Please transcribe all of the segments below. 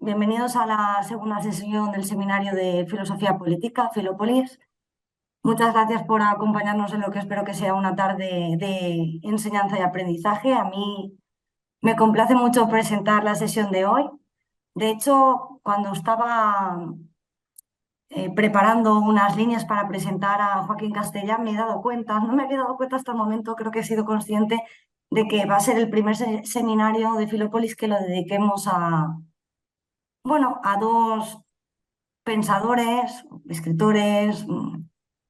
Bienvenidos a la segunda sesión del seminario de Filosofía Política, Filópolis. Muchas gracias por acompañarnos en lo que espero que sea una tarde de enseñanza y aprendizaje. A mí me complace mucho presentar la sesión de hoy. De hecho, cuando estaba preparando unas líneas para presentar a Joaquín Castellán, me he dado cuenta, no me había dado cuenta hasta el momento, creo que he sido consciente de que va a ser el primer seminario de Filópolis que lo dediquemos a dos pensadores, escritores,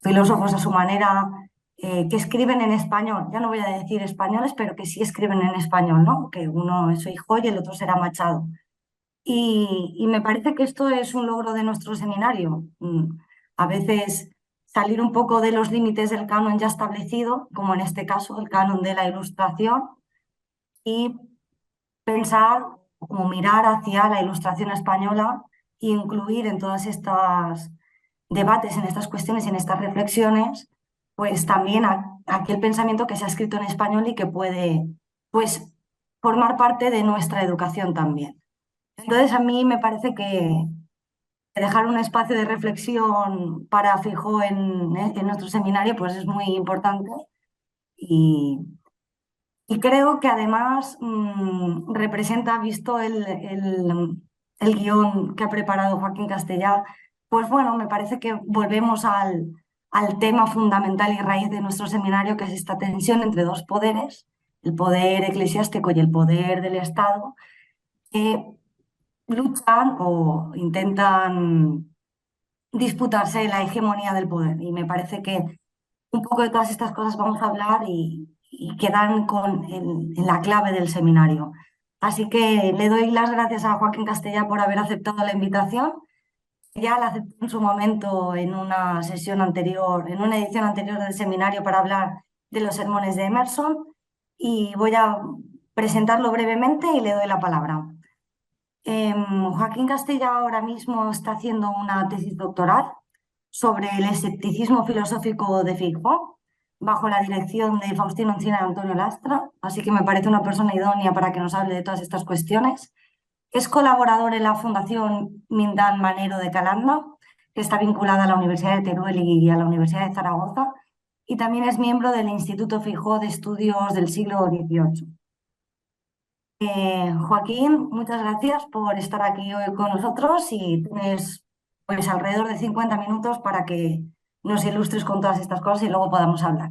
filósofos a su manera, que escriben en español. Ya no voy a decir españoles, pero que sí escriben en español, ¿no? Que uno es Feijoo y el otro será Machado. Y me parece que esto es un logro de nuestro seminario. A veces salir un poco de los límites del canon ya establecido, como en este caso el canon de la Ilustración, y pensar o mirar hacia la Ilustración española e incluir en todas estas debates, en estas cuestiones y en estas reflexiones, pues también aquel pensamiento que se ha escrito en español y que puede, pues, formar parte de nuestra educación también. Entonces, a mí me parece que dejar un espacio de reflexión para Feijóo en nuestro seminario, pues es muy importante y, y creo que además representa, visto el guión que ha preparado Joaquín Castellá, pues bueno, me parece que volvemos al tema fundamental y raíz de nuestro seminario, que es esta tensión entre dos poderes, el poder eclesiástico y el poder del Estado, que luchan o intentan disputarse la hegemonía del poder. Y me parece que un poco de todas estas cosas vamos a hablar y quedan en la clave del seminario. Así que le doy las gracias a Joaquín Castellá por haber aceptado la invitación. Ya la aceptó en su momento en una sesión anterior, en una edición anterior del seminario para hablar de los sermones de Emerson y voy a presentarlo brevemente y le doy la palabra. Joaquín Castellá ahora mismo está haciendo una tesis doctoral sobre el escepticismo filosófico de Feijóo, bajo la dirección de Faustino Encina y Antonio Lastra, así que me parece una persona idónea para que nos hable de todas estas cuestiones. Es colaborador en la Fundación Mindán Manero de Calanda, que está vinculada a la Universidad de Teruel y a la Universidad de Zaragoza, y también es miembro del Instituto Feijóo de Estudios del siglo XVIII. Joaquín, muchas gracias por estar aquí hoy con nosotros y tienes pues alrededor de 50 minutos para que nos ilustres con todas estas cosas y luego podamos hablar.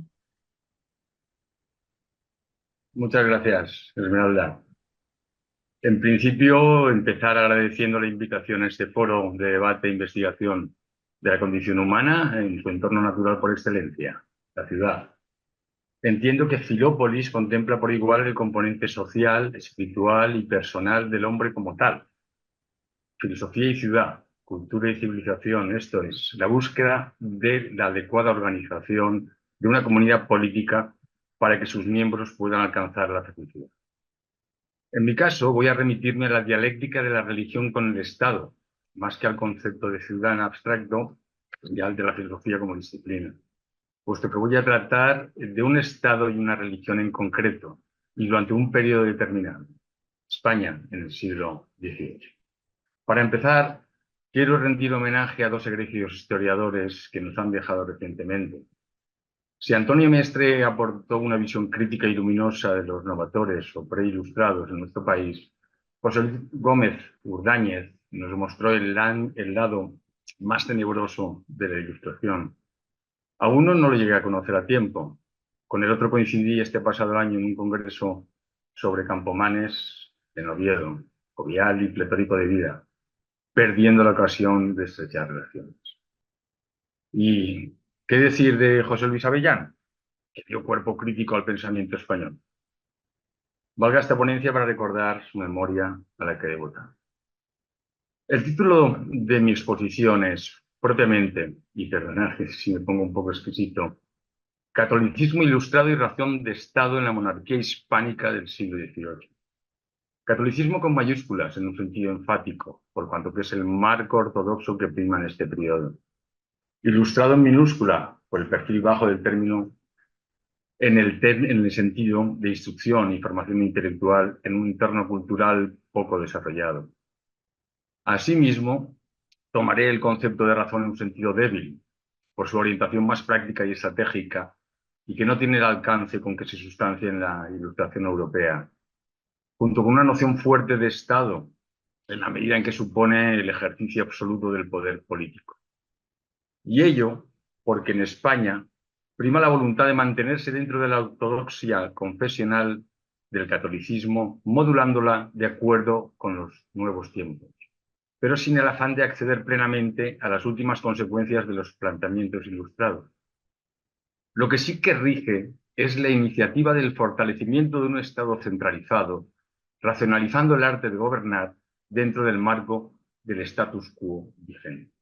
Muchas gracias, Esmeralda. En principio, empezar agradeciendo la invitación a este foro de debate e investigación de la condición humana en su entorno natural por excelencia, la ciudad. Entiendo que Filópolis contempla por igual el componente social, espiritual y personal del hombre como tal. Filosofía y ciudad, cultura y civilización, esto es, la búsqueda de la adecuada organización de una comunidad política para que sus miembros puedan alcanzar la felicidad. En mi caso, voy a remitirme a la dialéctica de la religión con el Estado, más que al concepto de ciudad en abstracto y al de la filosofía como disciplina, puesto que voy a tratar de un Estado y una religión en concreto y durante un periodo determinado, España en el siglo XVIII. Para empezar, quiero rendir homenaje a dos egregios historiadores que nos han dejado recientemente. Si Antonio Mestre aportó una visión crítica y luminosa de los novatores o preilustrados en nuestro país, José Luis Gómez Urdáñez nos mostró el lado más tenebroso de la Ilustración. A uno no lo llegué a conocer a tiempo. Con el otro coincidí este pasado año en un congreso sobre Campomanes en Oviedo, jovial y pletórico de vida, perdiendo la ocasión de estrechar relaciones. ¿Y qué decir de José Luis Avellán, que dio cuerpo crítico al pensamiento español? Valga esta ponencia para recordar su memoria a la que devota. El título de mi exposición es, propiamente, y perdonad si me pongo un poco exquisito, Catolicismo ilustrado y razón de Estado en la monarquía hispánica del siglo XVIII. Catolicismo con mayúsculas en un sentido enfático, por cuanto que es el marco ortodoxo que prima en este periodo. Ilustrado en minúscula, por el perfil bajo del término en el sentido de instrucción y formación intelectual en un entorno cultural poco desarrollado. Asimismo, tomaré el concepto de razón en un sentido débil, por su orientación más práctica y estratégica, y que no tiene el alcance con que se sustancia en la Ilustración europea, junto con una noción fuerte de Estado, en la medida en que supone el ejercicio absoluto del poder político. Y ello porque en España prima la voluntad de mantenerse dentro de la ortodoxia confesional del catolicismo, modulándola de acuerdo con los nuevos tiempos, pero sin el afán de acceder plenamente a las últimas consecuencias de los planteamientos ilustrados. Lo que sí que rige es la iniciativa del fortalecimiento de un Estado centralizado, racionalizando el arte de gobernar dentro del marco del status quo vigente.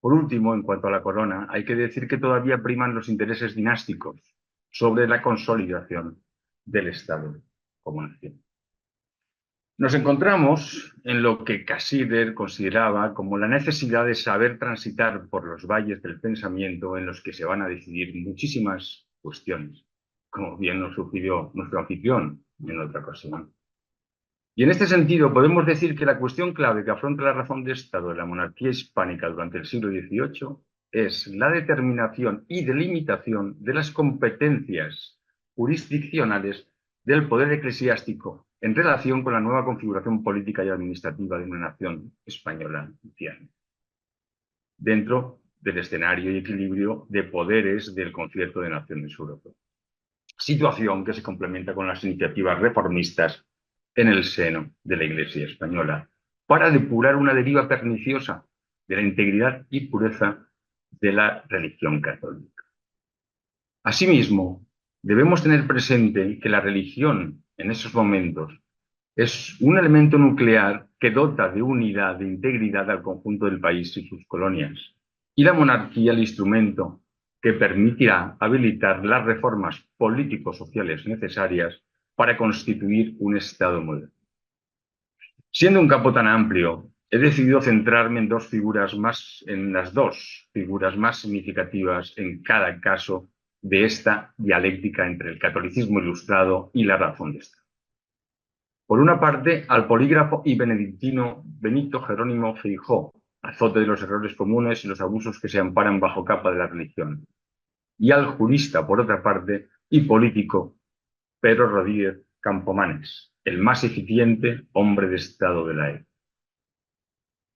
Por último, en cuanto a la corona, hay que decir que todavía priman los intereses dinásticos sobre la consolidación del Estado como nación. Nos encontramos en lo que Cassirer consideraba como la necesidad de saber transitar por los valles del pensamiento en los que se van a decidir muchísimas cuestiones, como bien nos sugirió nuestro anfitrión en otra ocasión. Y en este sentido podemos decir que la cuestión clave que afronta la razón de Estado de la monarquía hispánica durante el siglo XVIII es la determinación y delimitación de las competencias jurisdiccionales del poder eclesiástico en relación con la nueva configuración política y administrativa de una nación española cristiana, dentro del escenario y equilibrio de poderes del Concierto de Naciones Europeas. Situación que se complementa con las iniciativas reformistas en el seno de la Iglesia española, para depurar una deriva perniciosa de la integridad y pureza de la religión católica. Asimismo, debemos tener presente que la religión, en esos momentos, es un elemento nuclear que dota de unidad, de integridad al conjunto del país y sus colonias, y la monarquía el instrumento que permitirá habilitar las reformas político-sociales necesarias para constituir un Estado moderno. Siendo un campo tan amplio, he decidido centrarme en las dos figuras más significativas en cada caso de esta dialéctica entre el catolicismo ilustrado y la razón de Estado. Por una parte, al polígrafo y benedictino Benito Jerónimo Feijoo, azote de los errores comunes y los abusos que se amparan bajo capa de la religión, y al jurista, por otra parte, y político Pedro Rodríguez Campomanes, el más eficiente hombre de Estado de la época.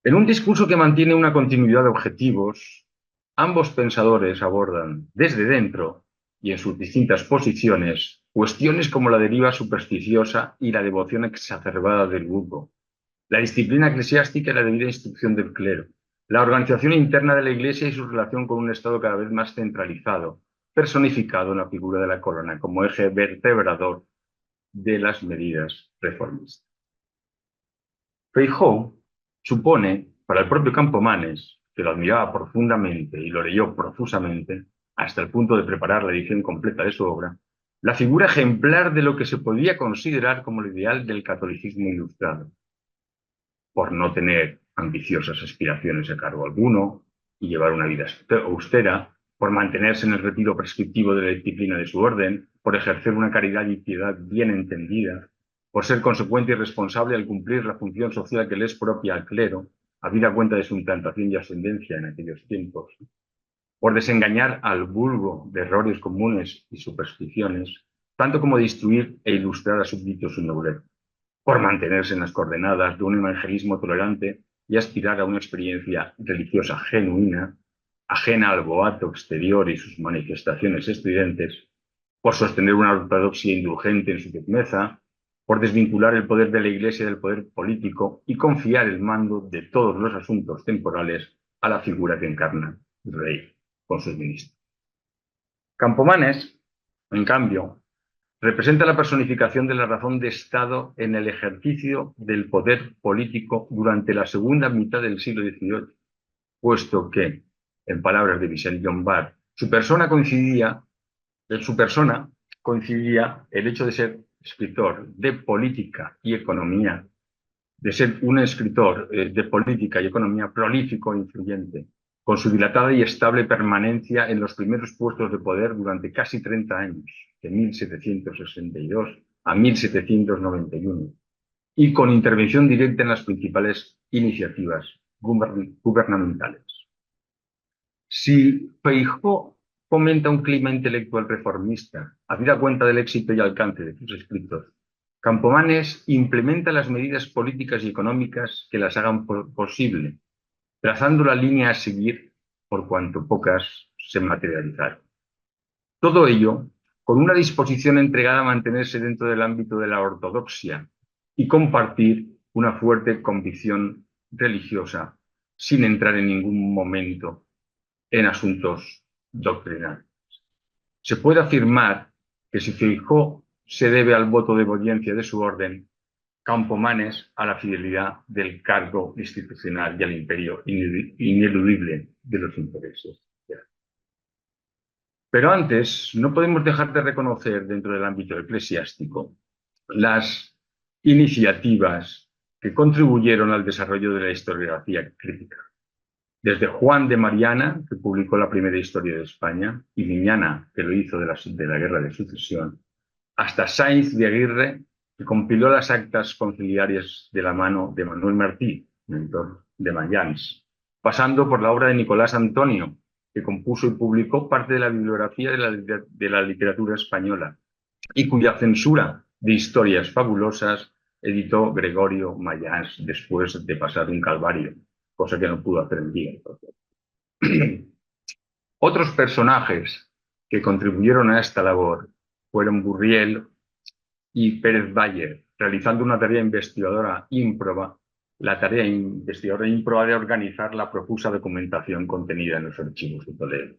En un discurso que mantiene una continuidad de objetivos, ambos pensadores abordan desde dentro y en sus distintas posiciones cuestiones como la deriva supersticiosa y la devoción exacerbada del vulgo, la disciplina eclesiástica y la debida instrucción del clero, la organización interna de la Iglesia y su relación con un Estado cada vez más centralizado, personificado en la figura de la corona como eje vertebrador de las medidas reformistas. Feijoo supone, para el propio Campomanes, que lo admiraba profundamente y lo leyó profusamente, hasta el punto de preparar la edición completa de su obra, la figura ejemplar de lo que se podía considerar como el ideal del catolicismo ilustrado, por no tener ambiciosas aspiraciones a cargo alguno y llevar una vida austera, por mantenerse en el retiro prescriptivo de la disciplina de su orden, por ejercer una caridad y piedad bien entendida, por ser consecuente y responsable al cumplir la función social que le es propia al clero, habida cuenta de su implantación y ascendencia en aquellos tiempos, por desengañar al vulgo de errores comunes y supersticiones, tanto como de instruir e ilustrar a súbditos y nobleza, por mantenerse en las coordenadas de un evangelismo tolerante y aspirar a una experiencia religiosa genuina, ajena al boato exterior y sus manifestaciones estridentes, por sostener una ortodoxia indulgente en su firmeza, por desvincular el poder de la Iglesia del poder político y confiar el mando de todos los asuntos temporales a la figura que encarna el rey con sus ministros. Campomanes, en cambio, representa la personificación de la razón de Estado en el ejercicio del poder político durante la segunda mitad del siglo XVIII, puesto que, en palabras de Michel Lombard, en su persona coincidía el hecho de ser escritor de política y economía, de ser un escritor de política y economía prolífico e influyente, con su dilatada y estable permanencia en los primeros puestos de poder durante casi 30 años, de 1762 a 1791, y con intervención directa en las principales iniciativas gubernamentales. Si Feijóo fomenta un clima intelectual reformista, habida cuenta del éxito y alcance de sus escritos, Campomanes implementa las medidas políticas y económicas que las hagan posible, trazando la línea a seguir por cuanto pocas se materializaron. Todo ello con una disposición entregada a mantenerse dentro del ámbito de la ortodoxia y compartir una fuerte convicción religiosa sin entrar en ningún momento en asuntos doctrinales. Se puede afirmar que si Feijóo se debe al voto de obediencia de su orden, Campomanes a la fidelidad del cargo institucional y al imperio ineludible de los intereses. Pero antes, no podemos dejar de reconocer dentro del ámbito eclesiástico las iniciativas que contribuyeron al desarrollo de la historiografía crítica. Desde Juan de Mariana, que publicó la primera historia de España, y Miñana, que lo hizo de la Guerra de Sucesión, hasta Sáinz de Aguirre, que compiló las actas conciliares de la mano de Manuel Martí, mentor de Mayans, pasando por la obra de Nicolás Antonio, que compuso y publicó parte de la bibliografía de la literatura española, y cuya censura de historias fabulosas editó Gregorio Mayans después de pasar un calvario, cosa que no pudo hacer en vida. Otros personajes que contribuyeron a esta labor fueron Burriel y Pérez Bayer, realizando una tarea investigadora ímproba, la tarea investigadora ímproba de organizar la profusa documentación contenida en los archivos de Toledo.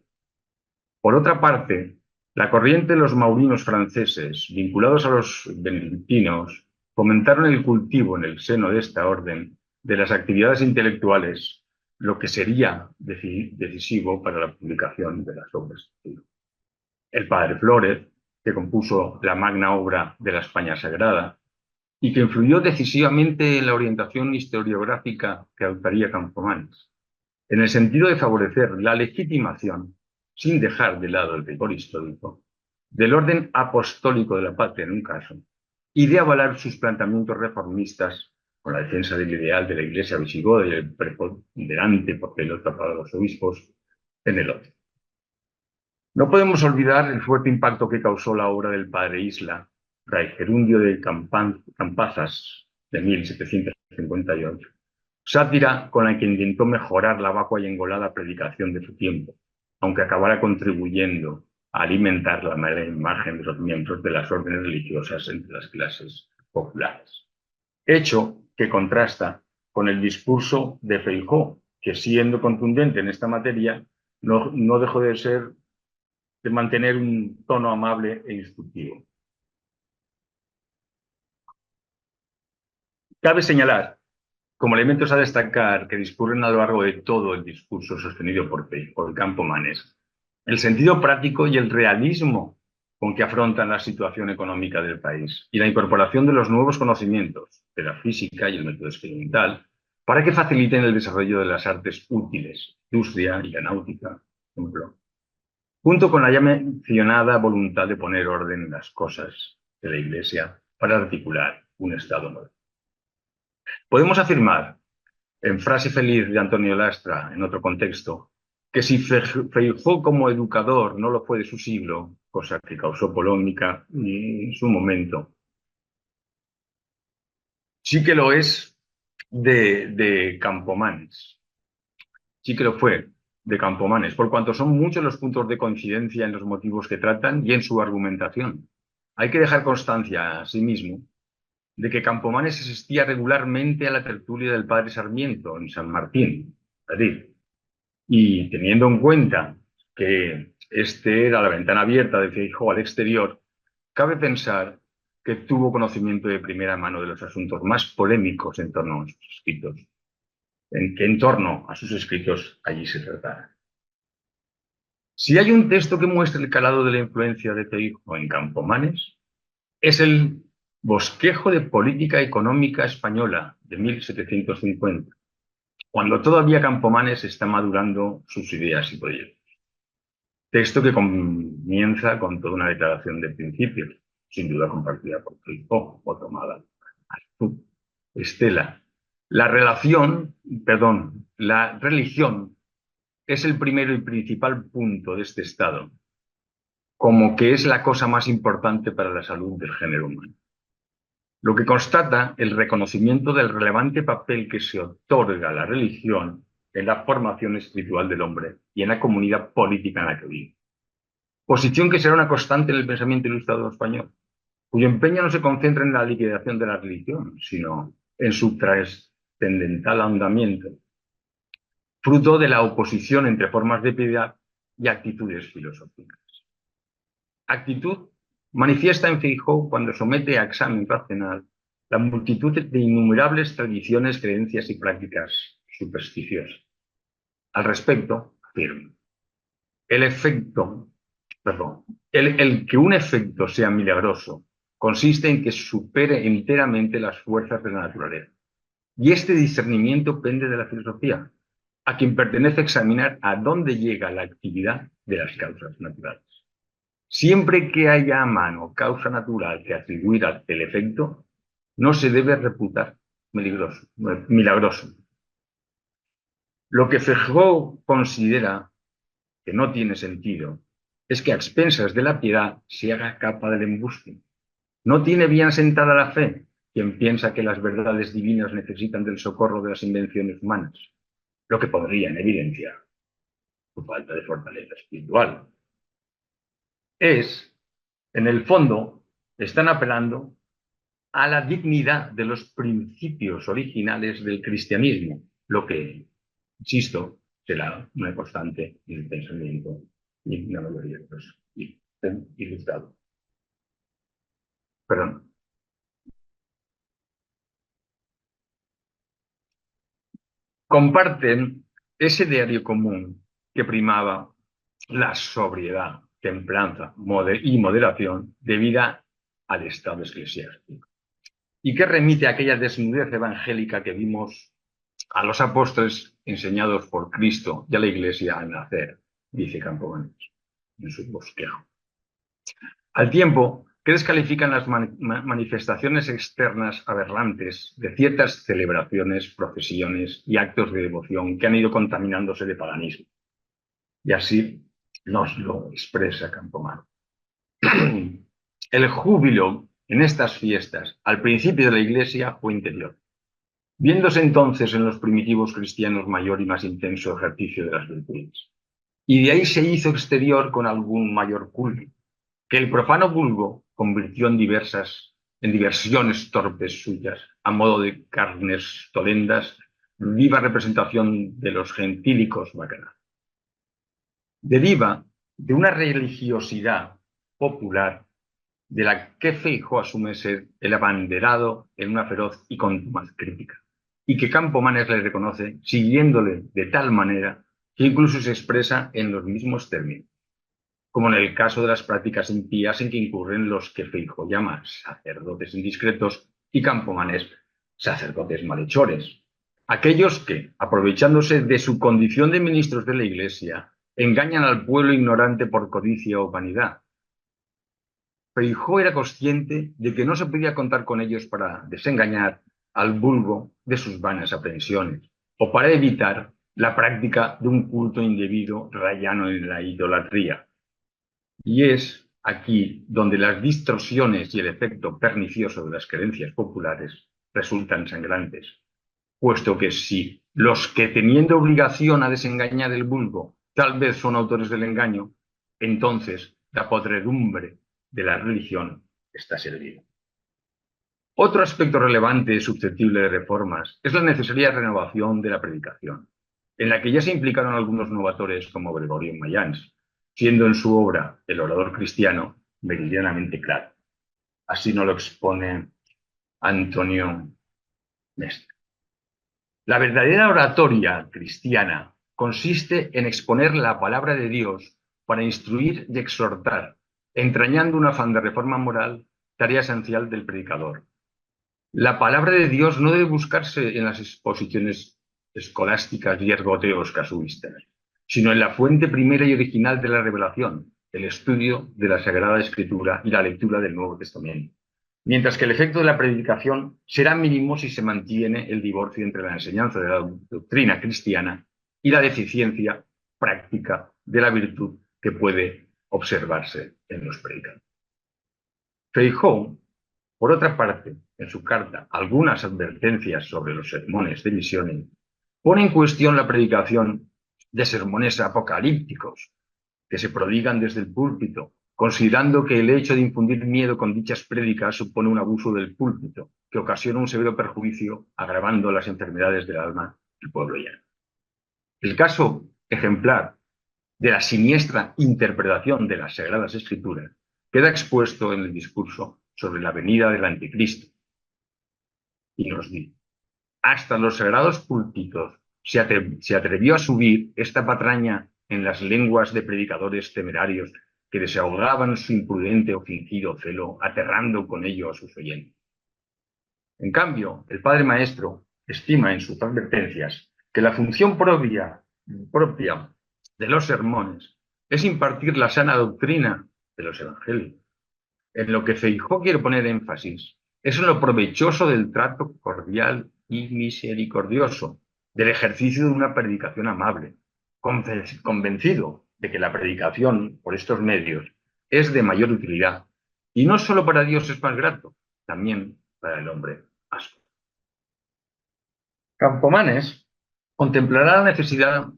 Por otra parte, la corriente de los maurinos franceses, vinculados a los benedictinos, fomentaron el cultivo en el seno de esta orden de las actividades intelectuales, lo que sería decisivo para la publicación de las obras. El padre Flórez, que compuso la magna obra de la España Sagrada y que influyó decisivamente en la orientación historiográfica que adoptaría Campomanes, en el sentido de favorecer la legitimación, sin dejar de lado el rigor histórico, del orden apostólico de la patria en un caso, y de avalar sus planteamientos reformistas con la defensa del ideal de la Iglesia visigoda y el preponderante papel para los obispos en el otro. No podemos olvidar el fuerte impacto que causó la obra del padre Isla, Fray Gerundio de Campazas, de 1758, sátira con la que intentó mejorar la vacua y engolada predicación de su tiempo, aunque acabara contribuyendo a alimentar la mala imagen de los miembros de las órdenes religiosas entre las clases populares. Hecho que contrasta con el discurso de Feijóo, que siendo contundente en esta materia, no dejó de mantener un tono amable e instructivo. Cabe señalar, como elementos a destacar que discurren a lo largo de todo el discurso sostenido por Campomanes, el sentido práctico y el realismo con que afrontan la situación económica del país y la incorporación de los nuevos conocimientos de la física y el método experimental para que faciliten el desarrollo de las artes útiles, industria y la náutica, por ejemplo, junto con la ya mencionada voluntad de poner orden en las cosas de la Iglesia para articular un Estado nuevo. Podemos afirmar, en frase feliz de Antonio Lastra, en otro contexto, que si Feijóo como educador no lo fue de su siglo, cosa que causó polémica en su momento, sí que lo es de Campomanes. Sí que lo fue de Campomanes, por cuanto son muchos los puntos de coincidencia en los motivos que tratan y en su argumentación. Hay que dejar constancia, asimismo, de que Campomanes asistía regularmente a la tertulia del padre Sarmiento en San Martín, Madrid. Y teniendo en cuenta que este era la ventana abierta de Feijóo al exterior, cabe pensar que tuvo conocimiento de primera mano de los asuntos más polémicos en torno a sus escritos, en torno a sus escritos allí se tratara. Si hay un texto que muestra el calado de la influencia de Feijóo en Campomanes, es el Bosquejo de Política Económica Española de 1750, cuando todavía Campomanes está madurando sus ideas y proyectos. Texto que comienza con toda una declaración de principios, sin duda compartida por Feijóo o tomada. Estela. La religión es el primero y principal punto de este estado, como que es la cosa más importante para la salud del género humano. Lo que constata el reconocimiento del relevante papel que se otorga a la religión en la formación espiritual del hombre y en la comunidad política en la que vive. Posición que será una constante en el pensamiento ilustrado español, cuyo empeño no se concentra en la liquidación de la religión, sino en su trascendental ahondamiento, fruto de la oposición entre formas de piedad y actitudes filosóficas. Actitud manifiesta en Feijóo cuando somete a examen racional la multitud de innumerables tradiciones, creencias y prácticas supersticiosas. Al respecto, afirma, el que un efecto sea milagroso consiste en que supere enteramente las fuerzas de la naturaleza. Y este discernimiento pende de la filosofía, a quien pertenece examinar a dónde llega la actividad de las causas naturales. Siempre que haya a mano causa natural que atribuir al efecto, no se debe reputar milagroso. Lo que Feijóo considera que no tiene sentido es que a expensas de la piedad se haga capa del embuste. No tiene bien asentada la fe quien piensa que las verdades divinas necesitan del socorro de las invenciones humanas, lo que pondría en evidencia su falta de fortaleza espiritual. En el fondo, están apelando a la dignidad de los principios originales del cristianismo, lo que, insisto, será una constante en el pensamiento y la mayoría de los ilustrados. Perdón. Comparten ese diario común que primaba la sobriedad, templanza y moderación debida al estado eclesiástico, y que remite a aquella desnudez evangélica que vimos a los apóstoles enseñados por Cristo y a la Iglesia al nacer, dice Campomanes en su bosquejo. Al tiempo que descalifican las manifestaciones externas aberrantes de ciertas celebraciones, procesiones y actos de devoción que han ido contaminándose de paganismo. Y así nos lo expresa Campomanes. El júbilo en estas fiestas, al principio de la Iglesia, fue interior, viéndose entonces en los primitivos cristianos mayor y más intenso ejercicio de las virtudes. Y de ahí se hizo exterior con algún mayor culto, que el profano vulgo convirtió en diversiones torpes suyas, a modo de carnes tolendas, viva representación de los gentílicos bacanales. Deriva de una religiosidad popular de la que Feijóo asume ser el abanderado en una feroz y contumaz crítica, y que Campomanes le reconoce siguiéndole de tal manera que incluso se expresa en los mismos términos, como en el caso de las prácticas impías en que incurren los que Feijóo llama sacerdotes indiscretos y Campomanes sacerdotes malhechores, aquellos que, aprovechándose de su condición de ministros de la Iglesia, engañan al pueblo ignorante por codicia o vanidad. Feijóo era consciente de que no se podía contar con ellos para desengañar al vulgo de sus vanas aprensiones o para evitar la práctica de un culto indebido rayano en la idolatría. Y es aquí donde las distorsiones y el efecto pernicioso de las creencias populares resultan sangrantes, puesto que si los que teniendo obligación a desengañar el vulgo tal vez son autores del engaño, entonces la podredumbre de la religión está servida. Otro aspecto relevante y susceptible de reformas es la necesaria renovación de la predicación, en la que ya se implicaron algunos novatores como Gregorio Mayans, siendo en su obra El orador cristiano meridianamente claro. Así nos lo expone Antonio Mestre. La verdadera oratoria cristiana consiste en exponer la palabra de Dios para instruir y exhortar, entrañando un afán de reforma moral, tarea esencial del predicador. La palabra de Dios no debe buscarse en las exposiciones escolásticas y ergoteos casuistas, sino en la fuente primera y original de la revelación, el estudio de la Sagrada Escritura y la lectura del Nuevo Testamento. mientras que el efecto de la predicación será mínimo si se mantiene el divorcio entre la enseñanza de la doctrina cristiana y la deficiencia práctica de la virtud que puede observarse en los predicantes. Feijóo, por otra parte, en su carta Algunas advertencias sobre los sermones de misiones, pone en cuestión la predicación de sermones apocalípticos que se prodigan desde el púlpito, considerando que el hecho de infundir miedo con dichas prédicas supone un abuso del púlpito, que ocasiona un severo perjuicio, agravando las enfermedades del alma del pueblo llano. El caso ejemplar de la siniestra interpretación de las Sagradas Escrituras queda expuesto en el discurso sobre la venida del Anticristo. Y nos dice: hasta los sagrados púlpitos se atrevió a subir esta patraña en las lenguas de predicadores temerarios que desahogaban su imprudente o fingido celo, aterrando con ello a sus oyentes. En cambio, el Padre Maestro estima en sus advertencias que la función propia de los sermones es impartir la sana doctrina de los evangelios. En lo que Feijóo quiere poner énfasis es en lo provechoso del trato cordial y misericordioso, del ejercicio de una predicación amable, convencido de que la predicación por estos medios es de mayor utilidad, y no solo para Dios es más grato, también para el hombre más. Campomanes contemplará la necesidad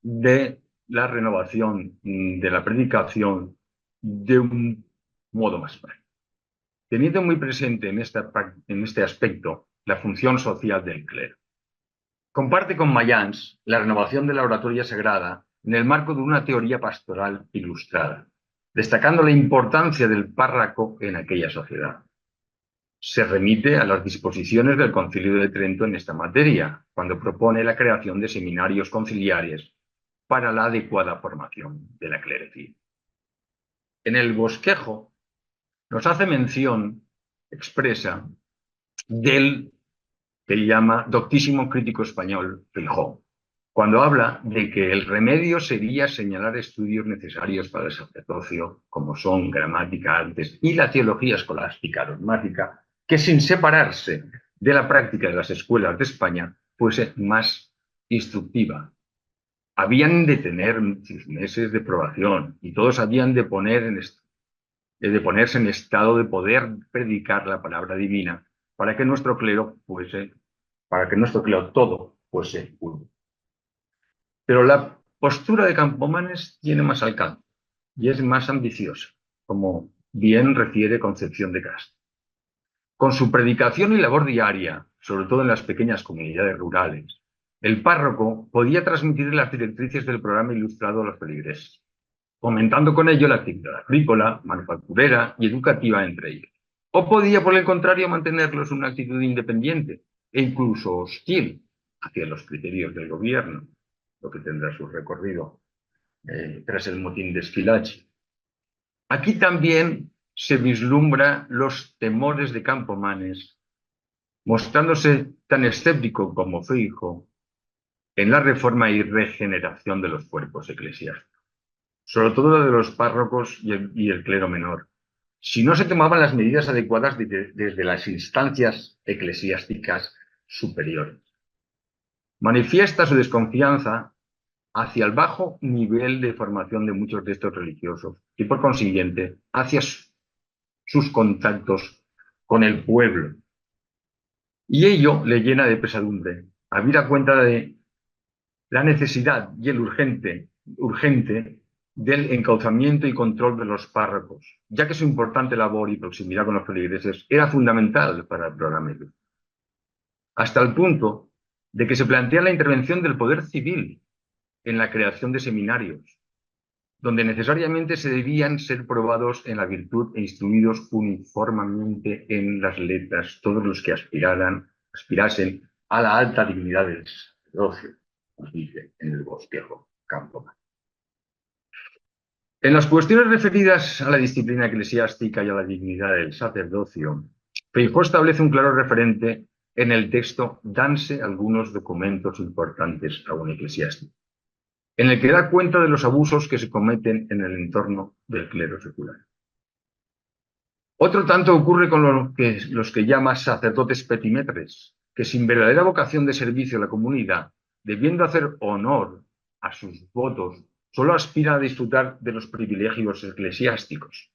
de la renovación de la predicación de un modo más práctico, teniendo muy presente en este aspecto la función social del clero. Comparte con Mayans la renovación de la oratoria sagrada en el marco de una teoría pastoral ilustrada, destacando la importancia del párroco en aquella sociedad. Se remite a las disposiciones del Concilio de Trento en esta materia, cuando propone la creación de seminarios conciliares para la adecuada formación de la clerecía. En el bosquejo nos hace mención expresa del que llama doctísimo crítico español Feijóo, cuando habla de que el remedio sería señalar estudios necesarios para el sacerdocio, como son gramática, artes y la teología escolástica dogmática, que sin separarse de la práctica de las escuelas de España fuese más instructiva. Habían de tener 6 meses de probación y todos habían de ponerse en estado de poder predicar la palabra divina para que nuestro clero todo fuese uno. Pero la postura de Campomanes tiene más alcance y es más ambiciosa, como bien refiere Concepción de Castro. Con su predicación y labor diaria, sobre todo en las pequeñas comunidades rurales, el párroco podía transmitir las directrices del programa ilustrado a los feligreses, fomentando con ello la actividad agrícola, manufacturera y educativa entre ellos. O podía, por el contrario, mantenerlos en una actitud independiente e incluso hostil hacia los criterios del gobierno, lo que tendrá su recorrido tras el motín de Squillace. Aquí también se vislumbra los temores de Campomanes, mostrándose tan escéptico como Feijóo en la reforma y regeneración de los cuerpos eclesiásticos, sobre todo de los párrocos y el clero menor, si no se tomaban las medidas adecuadas desde las instancias eclesiásticas superiores. Manifiesta su desconfianza hacia el bajo nivel de formación de muchos de estos religiosos y, por consiguiente, hacia sus contactos con el pueblo. Y ello le llena de pesadumbre, habida cuenta de la necesidad y el urgente del encauzamiento y control de los párrocos, ya que su importante labor y proximidad con los feligreses era fundamental para el programa, hasta el punto de que se plantea la intervención del poder civil en la creación de seminarios, donde necesariamente se debían ser probados en la virtud e instruidos uniformemente en las letras todos los que aspirasen a la alta dignidad del sacerdocio, nos dice en el bosquejo Campomanes. En las cuestiones referidas a la disciplina eclesiástica y a la dignidad del sacerdocio, Feijóo establece un claro referente en el texto Danse algunos documentos importantes a un eclesiástico, en el que da cuenta de los abusos que se cometen en el entorno del clero secular. Otro tanto ocurre con los que llama sacerdotes petimetres, que sin verdadera vocación de servicio a la comunidad, debiendo hacer honor a sus votos, solo aspiran a disfrutar de los privilegios eclesiásticos.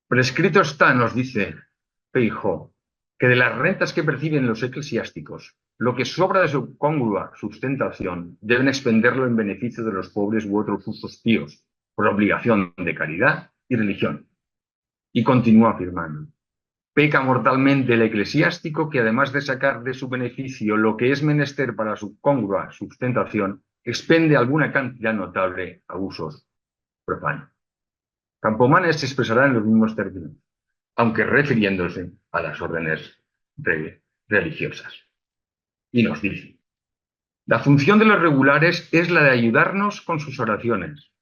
Prescrito está, nos dice Feijó, que de las rentas que perciben los eclesiásticos, lo que sobra de su congrua sustentación deben expenderlo en beneficio de los pobres u otros usos píos, por obligación de caridad y religión. Y continúa afirmando: peca mortalmente el eclesiástico que, además de sacar de su beneficio lo que es menester para su congrua sustentación, expende alguna cantidad notable a usos profanos. Campomanes se expresará en los mismos términos, aunque refiriéndose a las órdenes religiosas. Y nos dice: la función de los regulares es la de ayudarnos con sus oraciones,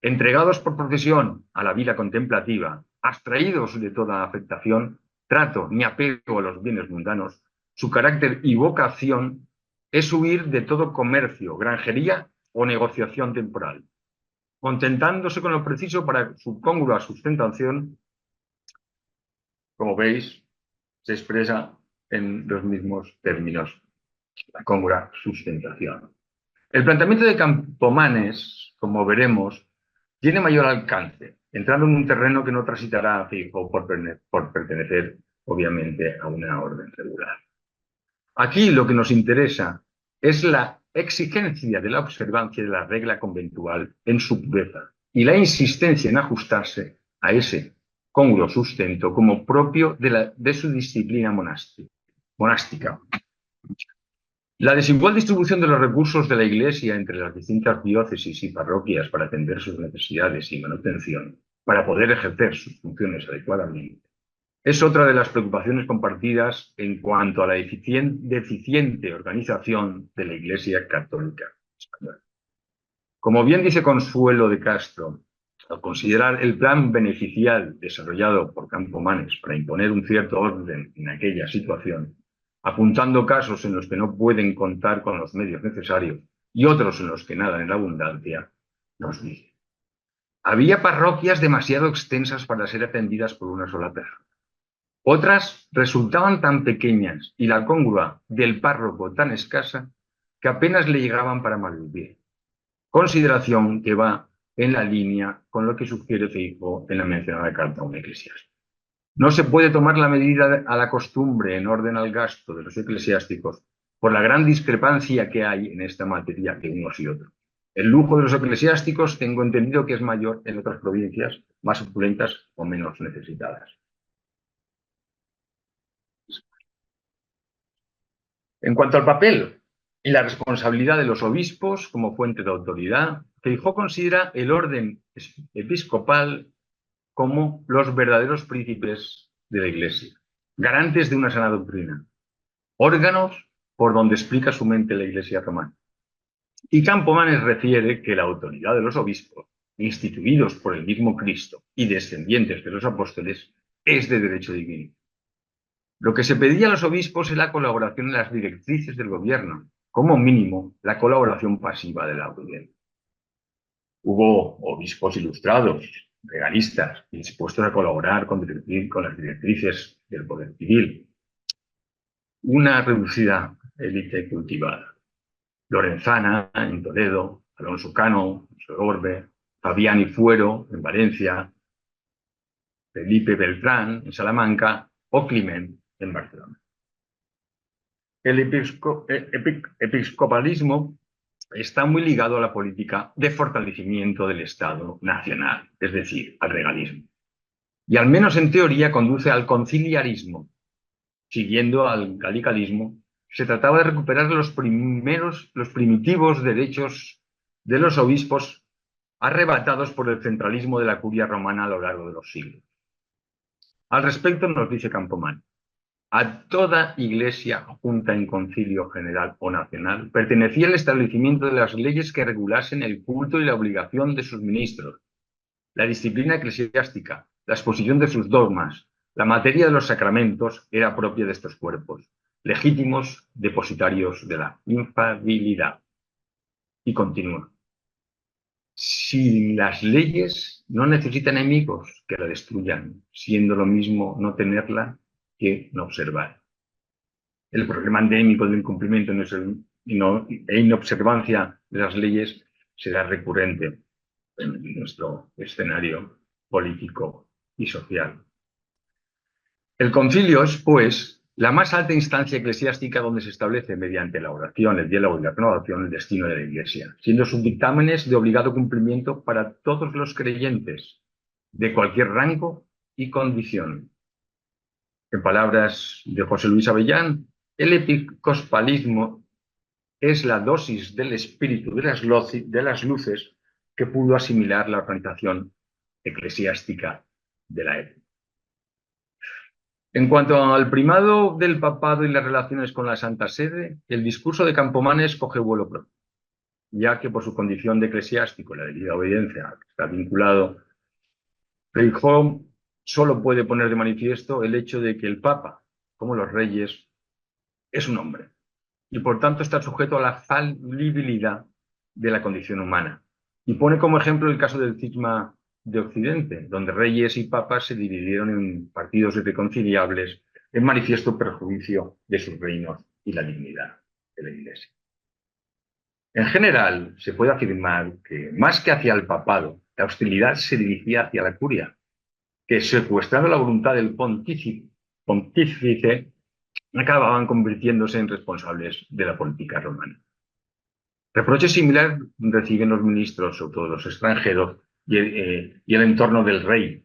entregados por profesión a la vida contemplativa, abstraídos de toda afectación, trato ni apego a los bienes mundanos, su carácter y vocación es huir de todo comercio, granjería o negociación temporal, contentándose con lo preciso para su congrua sustentación. Como veis, se expresa en los mismos términos la congrua sustentación. El planteamiento de Campomanes, como veremos, tiene mayor alcance, entrando en un terreno que no transitará fijo por pertenecer, obviamente, a una orden regular. Aquí lo que nos interesa es la exigencia de la observancia de la regla conventual en su pureza y la insistencia en ajustarse a ese congruo sustento como propio de su disciplina monástica. La desigual distribución de los recursos de la Iglesia entre las distintas diócesis y parroquias para atender sus necesidades y manutención, para poder ejercer sus funciones adecuadamente, es otra de las preocupaciones compartidas en cuanto a la deficiente organización de la Iglesia Católica Española. Como bien dice Consuelo de Castro, al considerar el plan beneficial desarrollado por Campomanes para imponer un cierto orden en aquella situación, apuntando casos en los que no pueden contar con los medios necesarios y otros en los que nadan en la abundancia, nos dice: había parroquias demasiado extensas para ser atendidas por una sola persona. Otras resultaban tan pequeñas y la congrua del párroco tan escasa que apenas le llegaban para malvivir. Consideración que va en la línea con lo que sugiere Feijó en la mencionada carta a un eclesiástico. No se puede tomar la medida a la costumbre en orden al gasto de los eclesiásticos por la gran discrepancia que hay en esta materia de unos y otros. El lujo de los eclesiásticos tengo entendido que es mayor en otras provincias más opulentas o menos necesitadas. En cuanto al papel y la responsabilidad de los obispos como fuente de autoridad, Feijó considera el orden episcopal como los verdaderos príncipes de la Iglesia, garantes de una sana doctrina, órganos por donde explica su mente la Iglesia romana. Y Campomanes refiere que la autoridad de los obispos, instituidos por el mismo Cristo y descendientes de los apóstoles, es de derecho divino. Lo que se pedía a los obispos es la colaboración en las directrices del gobierno, como mínimo la colaboración pasiva de la audiencia. Hubo obispos ilustrados, legalistas, dispuestos a colaborar con las directrices del poder civil. Una reducida élite cultivada: Lorenzana en Toledo, Alonso Cano en Segorbe, Fabián y Fuero en Valencia, Felipe Beltrán en Salamanca o Climent en Barcelona. El episcopalismo está muy ligado a la política de fortalecimiento del Estado nacional, es decir, al regalismo. Y al menos en teoría conduce al conciliarismo. Siguiendo al galicalismo, se trataba de recuperar los primitivos derechos de los obispos arrebatados por el centralismo de la curia romana a lo largo de los siglos. Al respecto nos dice Campomanes: a toda iglesia junta en concilio general o nacional pertenecía el establecimiento de las leyes que regulasen el culto y la obligación de sus ministros, la disciplina eclesiástica, la exposición de sus dogmas. La materia de los sacramentos era propia de estos cuerpos, legítimos depositarios de la infalibilidad. Y continúa: si las leyes no necesitan enemigos que la destruyan, siendo lo mismo no tenerla que no observar. El problema endémico del incumplimiento e inobservancia de las leyes será recurrente en nuestro escenario político y social. El concilio es, pues, la más alta instancia eclesiástica donde se establece, mediante la oración, el diálogo y la renovación, el destino de la Iglesia, siendo sus dictámenes de obligado cumplimiento para todos los creyentes, de cualquier rango y condición. En palabras de José Luis Avellán, el episcopalismo es la dosis del espíritu de las luces que pudo asimilar la organización eclesiástica de la época. En cuanto al primado del papado y las relaciones con la Santa Sede, el discurso de Campomanes coge vuelo propio, ya que por su condición de eclesiástico, la debida obediencia que está vinculado, Feijoo solo puede poner de manifiesto el hecho de que el Papa, como los reyes, es un hombre y por tanto está sujeto a la falibilidad de la condición humana. Y pone como ejemplo el caso del cisma de Occidente, donde reyes y papas se dividieron en partidos irreconciliables en manifiesto perjuicio de sus reinos y la dignidad de la Iglesia. En general, se puede afirmar que, más que hacia el papado, la hostilidad se dirigía hacia la curia, que, secuestrando la voluntad del pontífice, acababan convirtiéndose en responsables de la política romana. Reproche similar reciben los ministros, sobre todo los extranjeros, y el entorno del rey,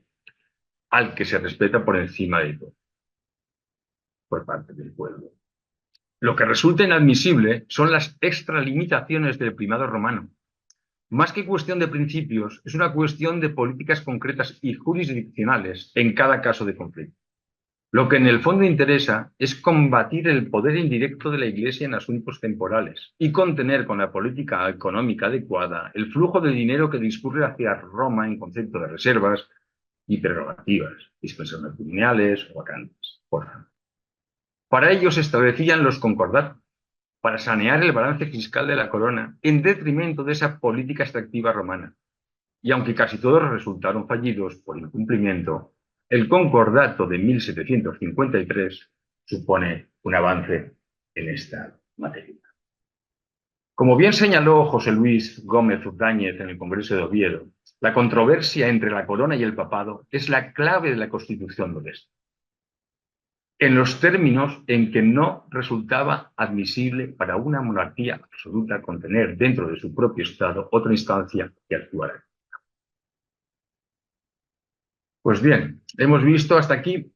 al que se respeta por encima de todo, por parte del pueblo. Lo que resulta inadmisible son las extralimitaciones del primado romano. Más que cuestión de principios, es una cuestión de políticas concretas y jurisdiccionales en cada caso de conflicto. Lo que en el fondo interesa es combatir el poder indirecto de la Iglesia en asuntos temporales y contener con la política económica adecuada el flujo de dinero que discurre hacia Roma en concepto de reservas y prerrogativas, dispensaciones lineales o vacantes, por ejemplo. Para ello se establecían los concordatos, para sanear el balance fiscal de la corona en detrimento de esa política extractiva romana. Y aunque casi todos resultaron fallidos por incumplimiento, el Concordato de 1753 supone un avance en esta materia. Como bien señaló José Luis Gómez Urdáñez en el Congreso de Oviedo, la controversia entre la corona y el papado es la clave de la Constitución modesta, en los términos en que no resultaba admisible para una monarquía absoluta contener dentro de su propio Estado otra instancia que actuara. Pues bien, hemos visto hasta aquí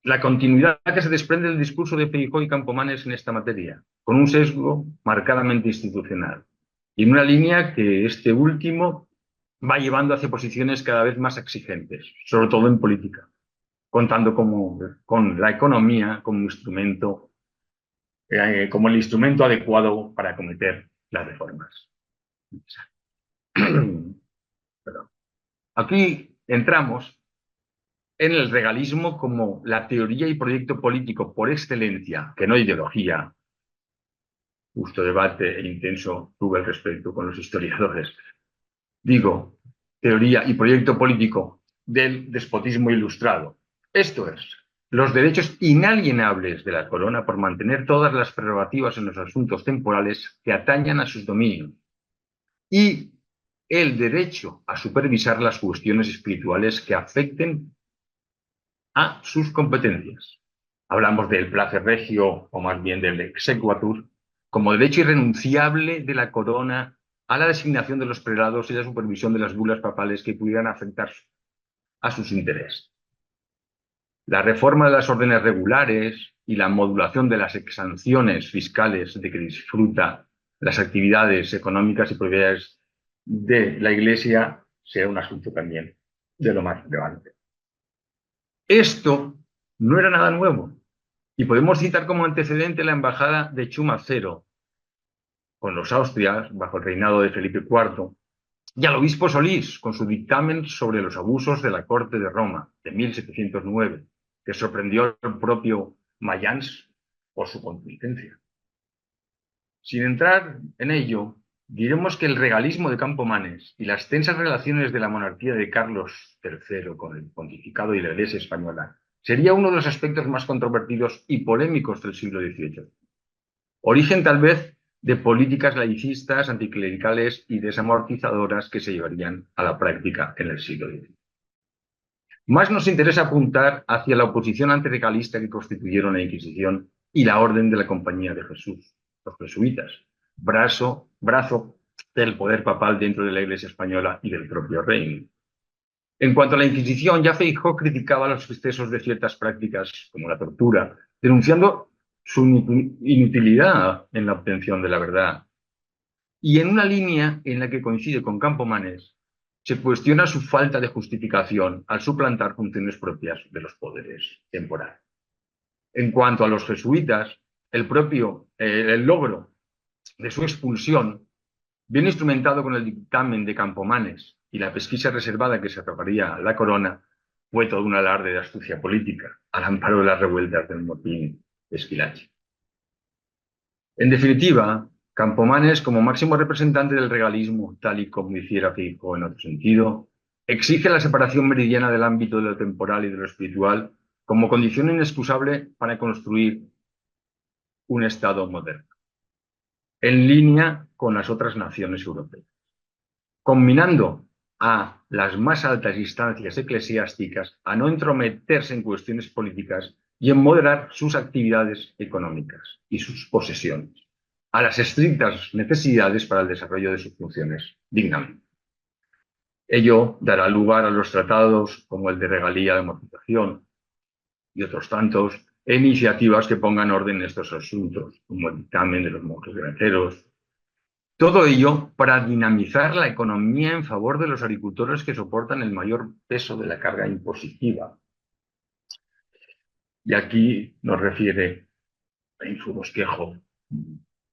la continuidad que se desprende del discurso de Feijoo y Campomanes en esta materia, con un sesgo marcadamente institucional y en una línea que este último va llevando hacia posiciones cada vez más exigentes, sobre todo en política, contando con la economía como el instrumento adecuado para acometer las reformas. Aquí entramos en el regalismo como la teoría y proyecto político por excelencia, que no ideología. Justo debate e intenso tuve al respecto con los historiadores. Digo, teoría y proyecto político del despotismo ilustrado. Esto es, los derechos inalienables de la corona por mantener todas las prerrogativas en los asuntos temporales que atañan a sus dominios y el derecho a supervisar las cuestiones espirituales que afecten a sus competencias. Hablamos del place regio, o más bien del exequatur, como derecho irrenunciable de la corona a la designación de los prelados y la supervisión de las bulas papales que pudieran afectar a sus intereses. La reforma de las órdenes regulares y la modulación de las exenciones fiscales de que disfruta las actividades económicas y propiedades de la Iglesia será un asunto también de lo más relevante. Esto no era nada nuevo y podemos citar como antecedente la embajada de Chumacero con los Austrias bajo el reinado de Felipe IV y al obispo Solís con su dictamen sobre los abusos de la corte de Roma de 1709, que sorprendió al propio Mayans por su contundencia. Sin entrar en ello, diremos que el regalismo de Campomanes y las tensas relaciones de la monarquía de Carlos III con el pontificado y la Iglesia española sería uno de los aspectos más controvertidos y polémicos del siglo XVIII. Origen tal vez de políticas laicistas, anticlericales y desamortizadoras que se llevarían a la práctica en el siglo XIX. Más nos interesa apuntar hacia la oposición antirregalista que constituyeron la Inquisición y la Orden de la Compañía de Jesús, los jesuitas, brazo del poder papal dentro de la Iglesia española y del propio reino. En cuanto a la Inquisición, ya Feijóo criticaba los excesos de ciertas prácticas, como la tortura, denunciando su inutilidad en la obtención de la verdad. Y en una línea en la que coincide con Campomanes, se cuestiona su falta de justificación al suplantar funciones propias de los poderes temporales. En cuanto a los jesuitas, el logro de su expulsión, bien instrumentado con el dictamen de Campomanes y la pesquisa reservada que se aprobaría la corona, fue todo un alarde de astucia política, al amparo de las revueltas del motín de Esquilache. En definitiva, Campomanes, como máximo representante del regalismo, tal y como hiciera Feijóo en otro sentido, exige la separación meridiana del ámbito de lo temporal y de lo espiritual como condición inexcusable para construir un Estado moderno, en línea con las otras naciones europeas, combinando a las más altas instancias eclesiásticas a no entrometerse en cuestiones políticas y en moderar sus actividades económicas y sus posesiones a las estrictas necesidades para el desarrollo de sus funciones dignamente. Ello dará lugar a los tratados como el de regalía de amortización y otros tantos, e iniciativas que pongan orden en estos asuntos, como el dictamen de los monjes granjeros. Todo ello para dinamizar la economía en favor de los agricultores que soportan el mayor peso de la carga impositiva. Y aquí nos refiere en su bosquejo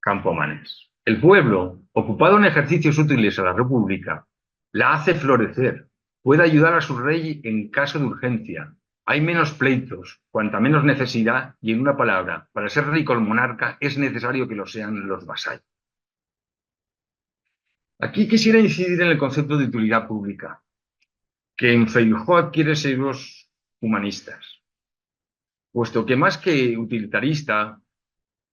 Campomanes. El pueblo, ocupado en ejercicios útiles a la República, la hace florecer, puede ayudar a su rey en caso de urgencia. Hay menos pleitos, cuanta menos necesidad, y en una palabra, para ser rico el monarca es necesario que lo sean los vasallos. Aquí quisiera incidir en el concepto de utilidad pública, que en Feijóo adquiere sellos humanistas, puesto que más que utilitarista,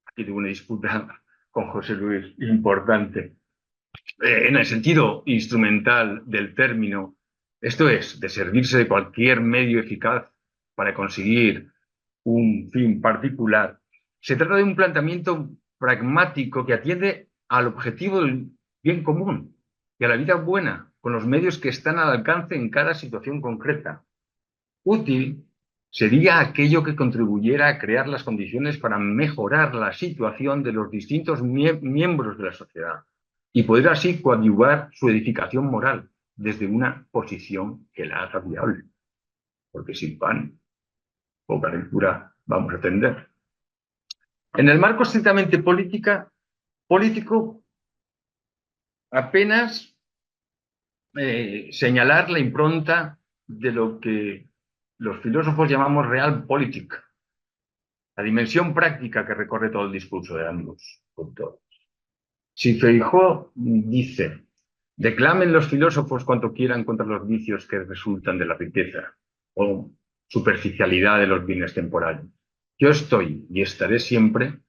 aquí tengo una disputa con José Luis importante, en el sentido instrumental del término, esto es, de servirse de cualquier medio eficaz para conseguir un fin particular, se trata de un planteamiento pragmático que atiende al objetivo del bien común y a la vida buena, con los medios que están al alcance en cada situación concreta. Útil sería aquello que contribuyera a crear las condiciones para mejorar la situación de los distintos miembros de la sociedad y poder así coadyuvar su edificación moral desde una posición que la haga viable. Porque sin pan, poca lectura vamos a tener. En el marco estrictamente político, apenas señalar la impronta de lo que los filósofos llamamos realpolitik, la dimensión práctica que recorre todo el discurso de ambos autores. Si Feijóo dice, declamen los filósofos cuanto quieran contra los vicios que resultan de la riqueza o superficialidad de los bienes temporales, yo estoy y estaré siempre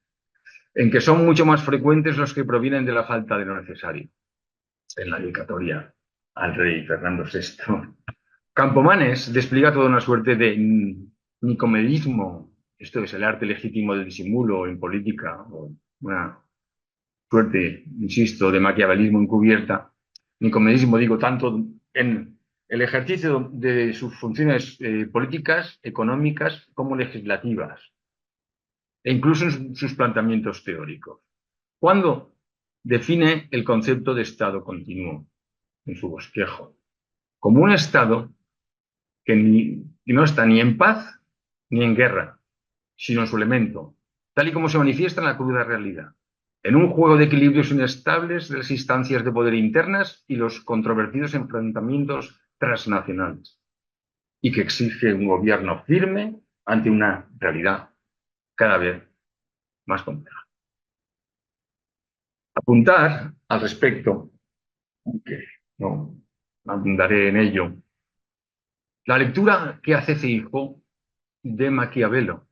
en que son mucho más frecuentes los que provienen de la falta de lo necesario. En la dedicatoria al rey Fernando VI. Campomanes despliega toda una suerte de nicomedismo, esto es el arte legítimo del disimulo en política, o una suerte, insisto, de maquiavelismo encubierta. Nicomedismo, digo, tanto en el ejercicio de sus funciones políticas, económicas, como legislativas, e incluso en sus planteamientos teóricos. ¿Cuándo define el concepto de Estado continuo en su bosquejo? Como un Estado que no está ni en paz ni en guerra, sino en su elemento, tal y como se manifiesta en la cruda realidad, en un juego de equilibrios inestables de las instancias de poder internas y los controvertidos enfrentamientos transnacionales, y que exige un gobierno firme ante una realidad cada vez más compleja. apuntar al respecto, aunque no abundaré en ello, la lectura que hace Feijóo de Maquiavelo.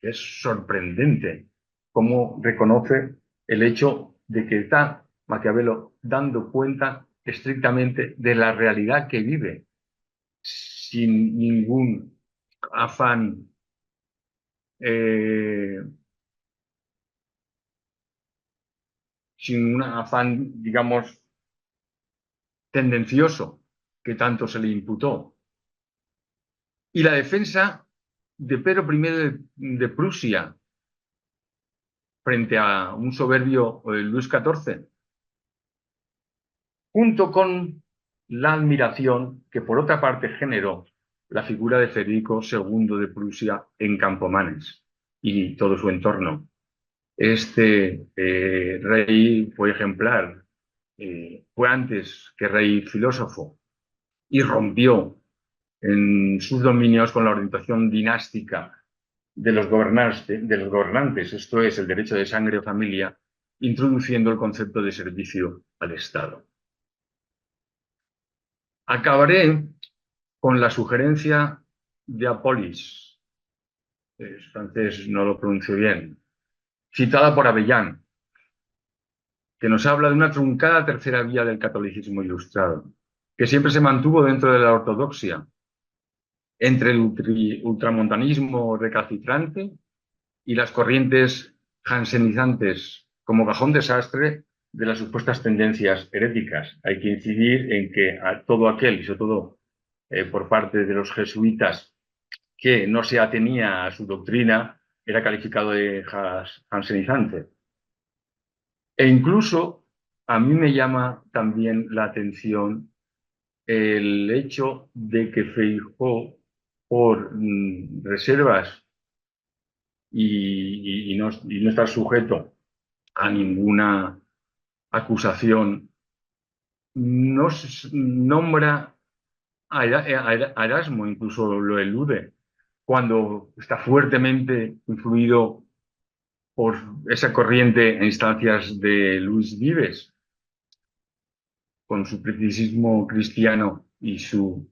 Es sorprendente cómo reconoce el hecho de que está Maquiavelo dando cuenta estrictamente de la realidad que vive, sin ningún afán eh, sin un afán, digamos, tendencioso que tanto se le imputó. Y la defensa de Pedro I de Prusia frente a un soberbio Luis XIV, junto con la admiración que por otra parte generó la figura de Federico II de Prusia en Campomanes y todo su entorno. Este rey fue ejemplar, fue antes que rey filósofo y rompió en sus dominios con la orientación dinástica de los gobernantes, esto es, el derecho de sangre o familia, introduciendo el concepto de servicio al Estado. Acabaré con la sugerencia de Apolis, es francés, no lo pronuncio bien, citada por Avellán, que nos habla de una truncada tercera vía del catolicismo ilustrado, que siempre se mantuvo dentro de la ortodoxia, entre el ultramontanismo recalcitrante y las corrientes jansenizantes como cajón desastre de las supuestas tendencias heréticas. Hay que incidir en que a todo aquel, y sobre todo por parte de los jesuitas, que no se atenía a su doctrina, era calificado de jansenizante. E incluso a mí me llama también la atención el hecho de que Feijóo, por reservas y no estar sujeto a ninguna acusación, no nombra a Erasmo, incluso lo elude, cuando está fuertemente influido por esa corriente en instancias de Luis Vives, con su preciosismo cristiano y su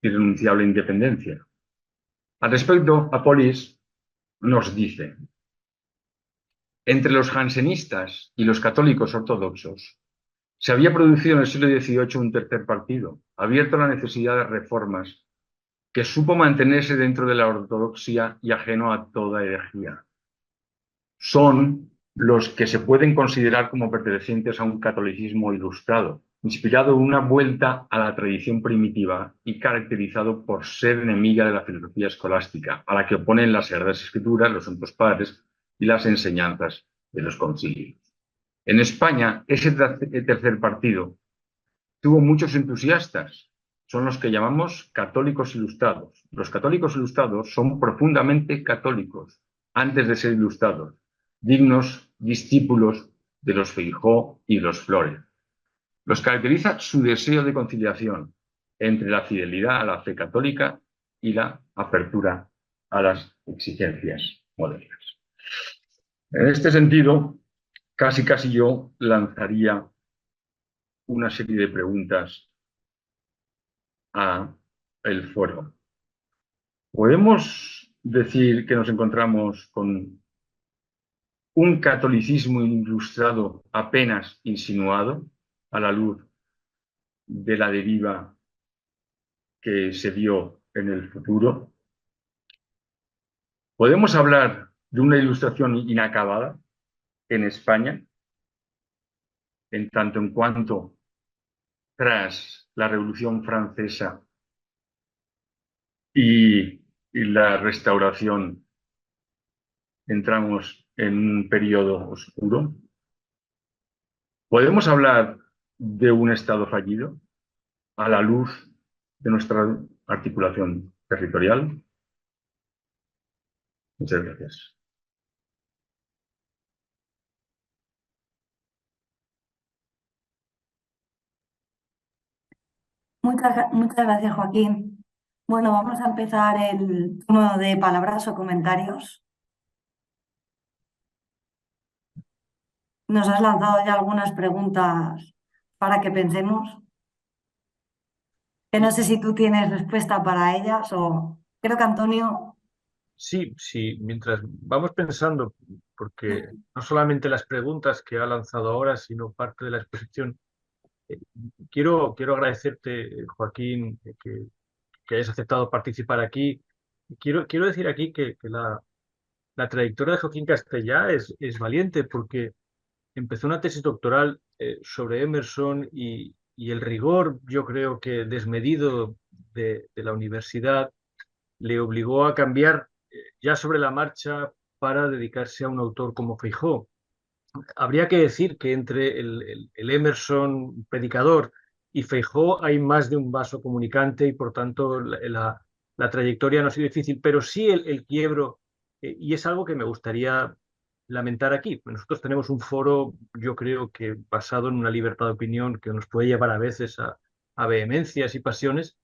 irrenunciable independencia. Al respecto, Apolis nos dice: entre los jansenistas y los católicos ortodoxos se había producido en el siglo XVIII un tercer partido, abierto a la necesidad de reformas, que supo mantenerse dentro de la ortodoxia y ajeno a toda herejía. Son los que se pueden considerar como pertenecientes a un catolicismo ilustrado, inspirado en una vuelta a la tradición primitiva y caracterizado por ser enemiga de la filosofía escolástica, a la que oponen las Sagradas Escrituras, los Santos Padres y las enseñanzas de los concilios. En España, ese tercer partido tuvo muchos entusiastas, son los que llamamos católicos ilustrados. Los católicos ilustrados son profundamente católicos, antes de ser ilustrados, dignos discípulos de los Feijóo y los Flores. Los caracteriza su deseo de conciliación entre la fidelidad a la fe católica y la apertura a las exigencias modernas. En este sentido, casi yo lanzaría una serie de preguntas a el foro. ¿Podemos decir que nos encontramos con un catolicismo ilustrado apenas insinuado a la luz de la deriva que se dio en el futuro? ¿Podemos hablar de una ilustración inacabada en España, en tanto en cuanto tras la Revolución Francesa y la Restauración entramos en un periodo oscuro? ¿Podemos hablar de un Estado fallido a la luz de nuestra articulación territorial? Muchas gracias. Muchas gracias, Joaquín. Bueno, vamos a empezar el turno de palabras o comentarios. Nos has lanzado ya algunas preguntas para que pensemos, que no sé si tú tienes respuesta para ellas o creo que Antonio, Sí, sí, mientras vamos pensando, porque no solamente las preguntas que ha lanzado ahora, sino parte de la exposición. eh, quiero agradecerte, Joaquín, que hayas aceptado participar aquí. Quiero decir aquí que la trayectoria de Joaquín Castellá es valiente, porque empezó una tesis doctoral sobre Emerson y el rigor, yo creo que desmedido de la universidad le obligó a cambiar ya sobre la marcha para dedicarse a un autor como Feijó. Habría que decir que entre el Emerson predicador y Feijó hay más de un vaso comunicante y por tanto la trayectoria no ha sido difícil, pero sí el quiebro, y es algo que me gustaría lamentar aquí. Nosotros tenemos un foro, yo creo que basado en una libertad de opinión que nos puede llevar a veces a vehemencias y pasiones,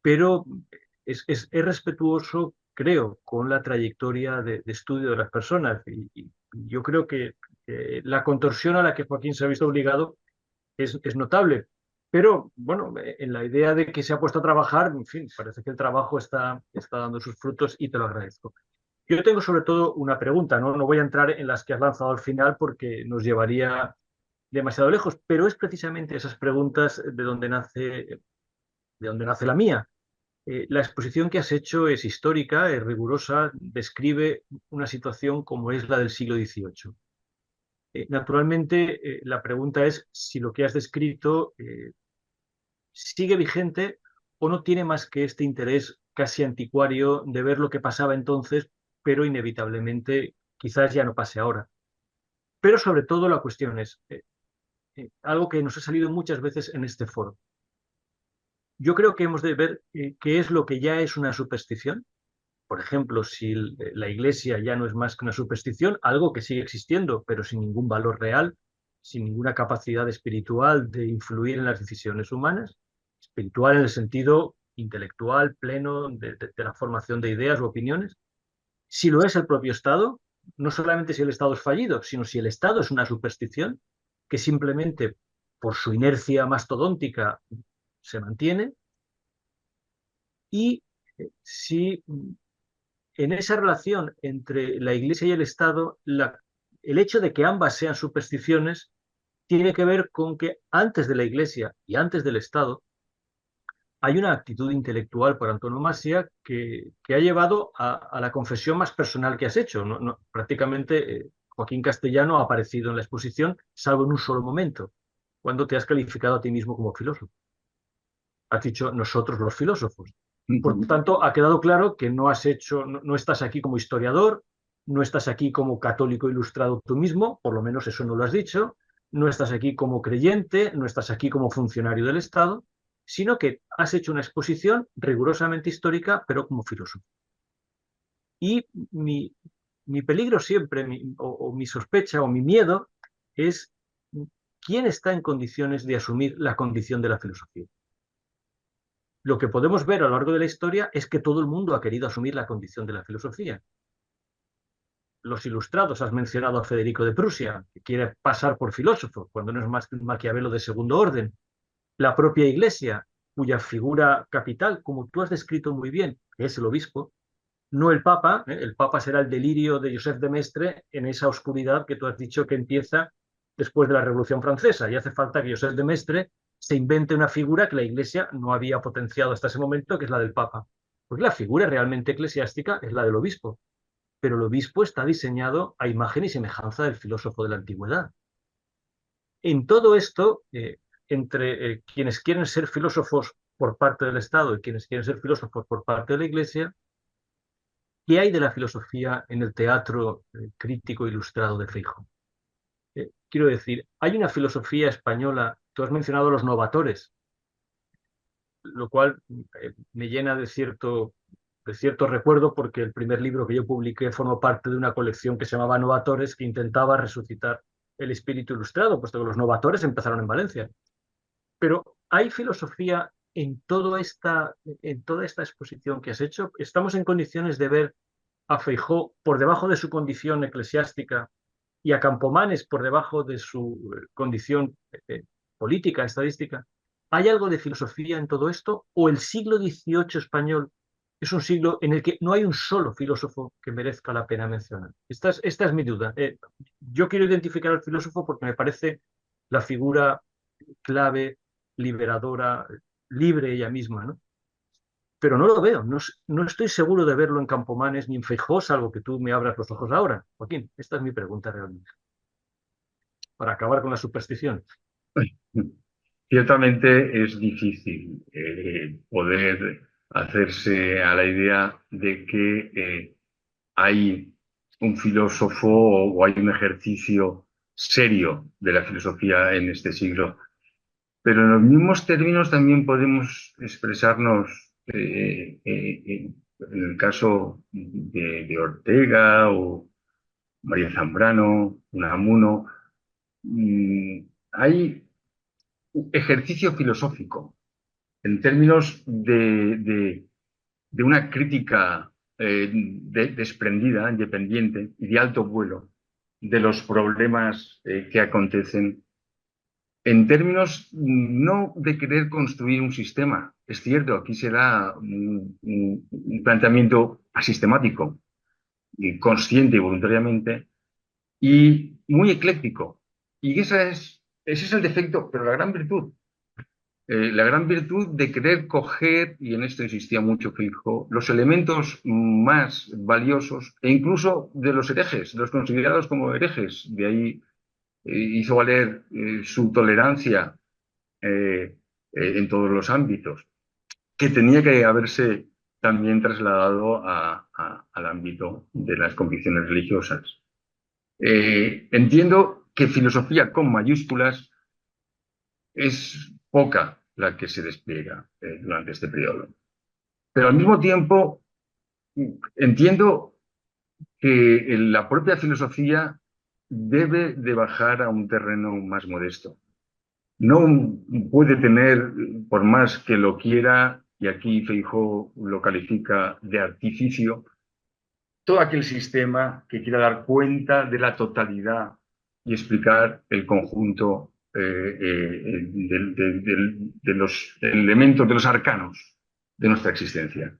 pero es respetuoso, creo, con la trayectoria de estudio de las personas. Y yo creo que la contorsión a la que Joaquín se ha visto obligado es notable. Pero bueno, en la idea de que se ha puesto a trabajar, en fin, parece que el trabajo está dando sus frutos y te lo agradezco. Yo tengo sobre todo una pregunta, ¿no? No voy a entrar en las que has lanzado al final porque nos llevaría demasiado lejos, pero es precisamente esas preguntas de donde nace la mía. La exposición que has hecho es histórica, es rigurosa, describe una situación como es la del siglo XVIII. Naturalmente, la pregunta es si lo que has descrito sigue vigente o no tiene más que este interés casi anticuario de ver lo que pasaba entonces, pero inevitablemente quizás ya no pase ahora. Pero sobre todo la cuestión es algo que nos ha salido muchas veces en este foro. Yo creo que hemos de ver qué es lo que ya es una superstición. Por ejemplo, si la Iglesia ya no es más que una superstición, algo que sigue existiendo, pero sin ningún valor real, sin ninguna capacidad espiritual de influir en las decisiones humanas, espiritual en el sentido intelectual, pleno, de la formación de ideas u opiniones. Si lo es el propio Estado, no solamente si el Estado es fallido, sino si el Estado es una superstición que simplemente por su inercia mastodóntica se mantiene, y si en esa relación entre la Iglesia y el Estado, el hecho de que ambas sean supersticiones tiene que ver con que antes de la Iglesia y antes del Estado hay una actitud intelectual por antonomasia que ha llevado a la confesión más personal que has hecho. Prácticamente Joaquín Castellano ha aparecido en la exposición, salvo en un solo momento, cuando te has calificado a ti mismo como filósofo. Has dicho nosotros los filósofos. Por tanto, ha quedado claro que no estás aquí como historiador, no estás aquí como católico ilustrado tú mismo, por lo menos eso no lo has dicho, no estás aquí como creyente, no estás aquí como funcionario del Estado, sino que has hecho una exposición rigurosamente histórica, pero como filósofo. Y mi peligro siempre, o mi sospecha, o mi miedo, es quién está en condiciones de asumir la condición de la filosofía. Lo que podemos ver a lo largo de la historia es que todo el mundo ha querido asumir la condición de la filosofía. Los ilustrados, has mencionado a Federico de Prusia, que quiere pasar por filósofo, cuando no es más que un Maquiavelo de segundo orden. La propia Iglesia, cuya figura capital, como tú has descrito muy bien, que es el obispo, no el Papa. El Papa será el delirio de Joseph de Maistre en esa oscuridad que tú has dicho que empieza después de la Revolución Francesa, y hace falta que Joseph de Maistre se invente una figura que la Iglesia no había potenciado hasta ese momento, que es la del Papa. Porque la figura realmente eclesiástica es la del obispo, pero el obispo está diseñado a imagen y semejanza del filósofo de la antigüedad. En todo esto, entre quienes quieren ser filósofos por parte del Estado y quienes quieren ser filósofos por parte de la Iglesia, ¿qué hay de la filosofía en el teatro crítico ilustrado de Feijóo? Quiero decir, hay una filosofía española, tú has mencionado los novatores, lo cual me llena de cierto recuerdo, porque el primer libro que yo publiqué formó parte de una colección que se llamaba Novatores, que intentaba resucitar el espíritu ilustrado, puesto que los novatores empezaron en Valencia. Pero hay filosofía en toda esta exposición que has hecho. Estamos en condiciones de ver a Feijóo por debajo de su condición eclesiástica y a Campomanes por debajo de su condición política, estadística, ¿hay algo de filosofía en todo esto? ¿O el siglo XVIII español es un siglo en el que no hay un solo filósofo que merezca la pena mencionar? Esta es mi duda. Yo quiero identificar al filósofo porque me parece la figura clave, liberadora, libre ella misma, ¿no? Pero no lo veo, no estoy seguro de verlo en Campomanes ni en Feijóo, salvo que tú me abras los ojos ahora. Joaquín, esta es mi pregunta realmente, para acabar con la superstición. Ciertamente es difícil poder hacerse a la idea de que hay un filósofo o hay un ejercicio serio de la filosofía en este siglo. Pero en los mismos términos también podemos expresarnos en el caso de Ortega o María Zambrano, Unamuno. Hay ejercicio filosófico en términos de una crítica desprendida, independiente y de alto vuelo de los problemas que acontecen en términos no de querer construir un sistema. Es cierto, aquí se da un planteamiento asistemático, y consciente y voluntariamente, y muy ecléctico. Y ese es el defecto, pero la gran virtud de querer coger, y en esto insistía mucho Feijóo, los elementos más valiosos, e incluso de los herejes, de los considerados como herejes. De ahí hizo valer su tolerancia en todos los ámbitos, que tenía que haberse también trasladado al ámbito de las convicciones religiosas. Entiendo que filosofía con mayúsculas es poca la que se despliega durante este periodo. Pero al mismo tiempo entiendo que la propia filosofía debe de bajar a un terreno más modesto. No puede tener, por más que lo quiera, y aquí Feijóo lo califica de artificio, todo aquel sistema que quiera dar cuenta de la totalidad y explicar el conjunto de los elementos, de los arcanos de nuestra existencia.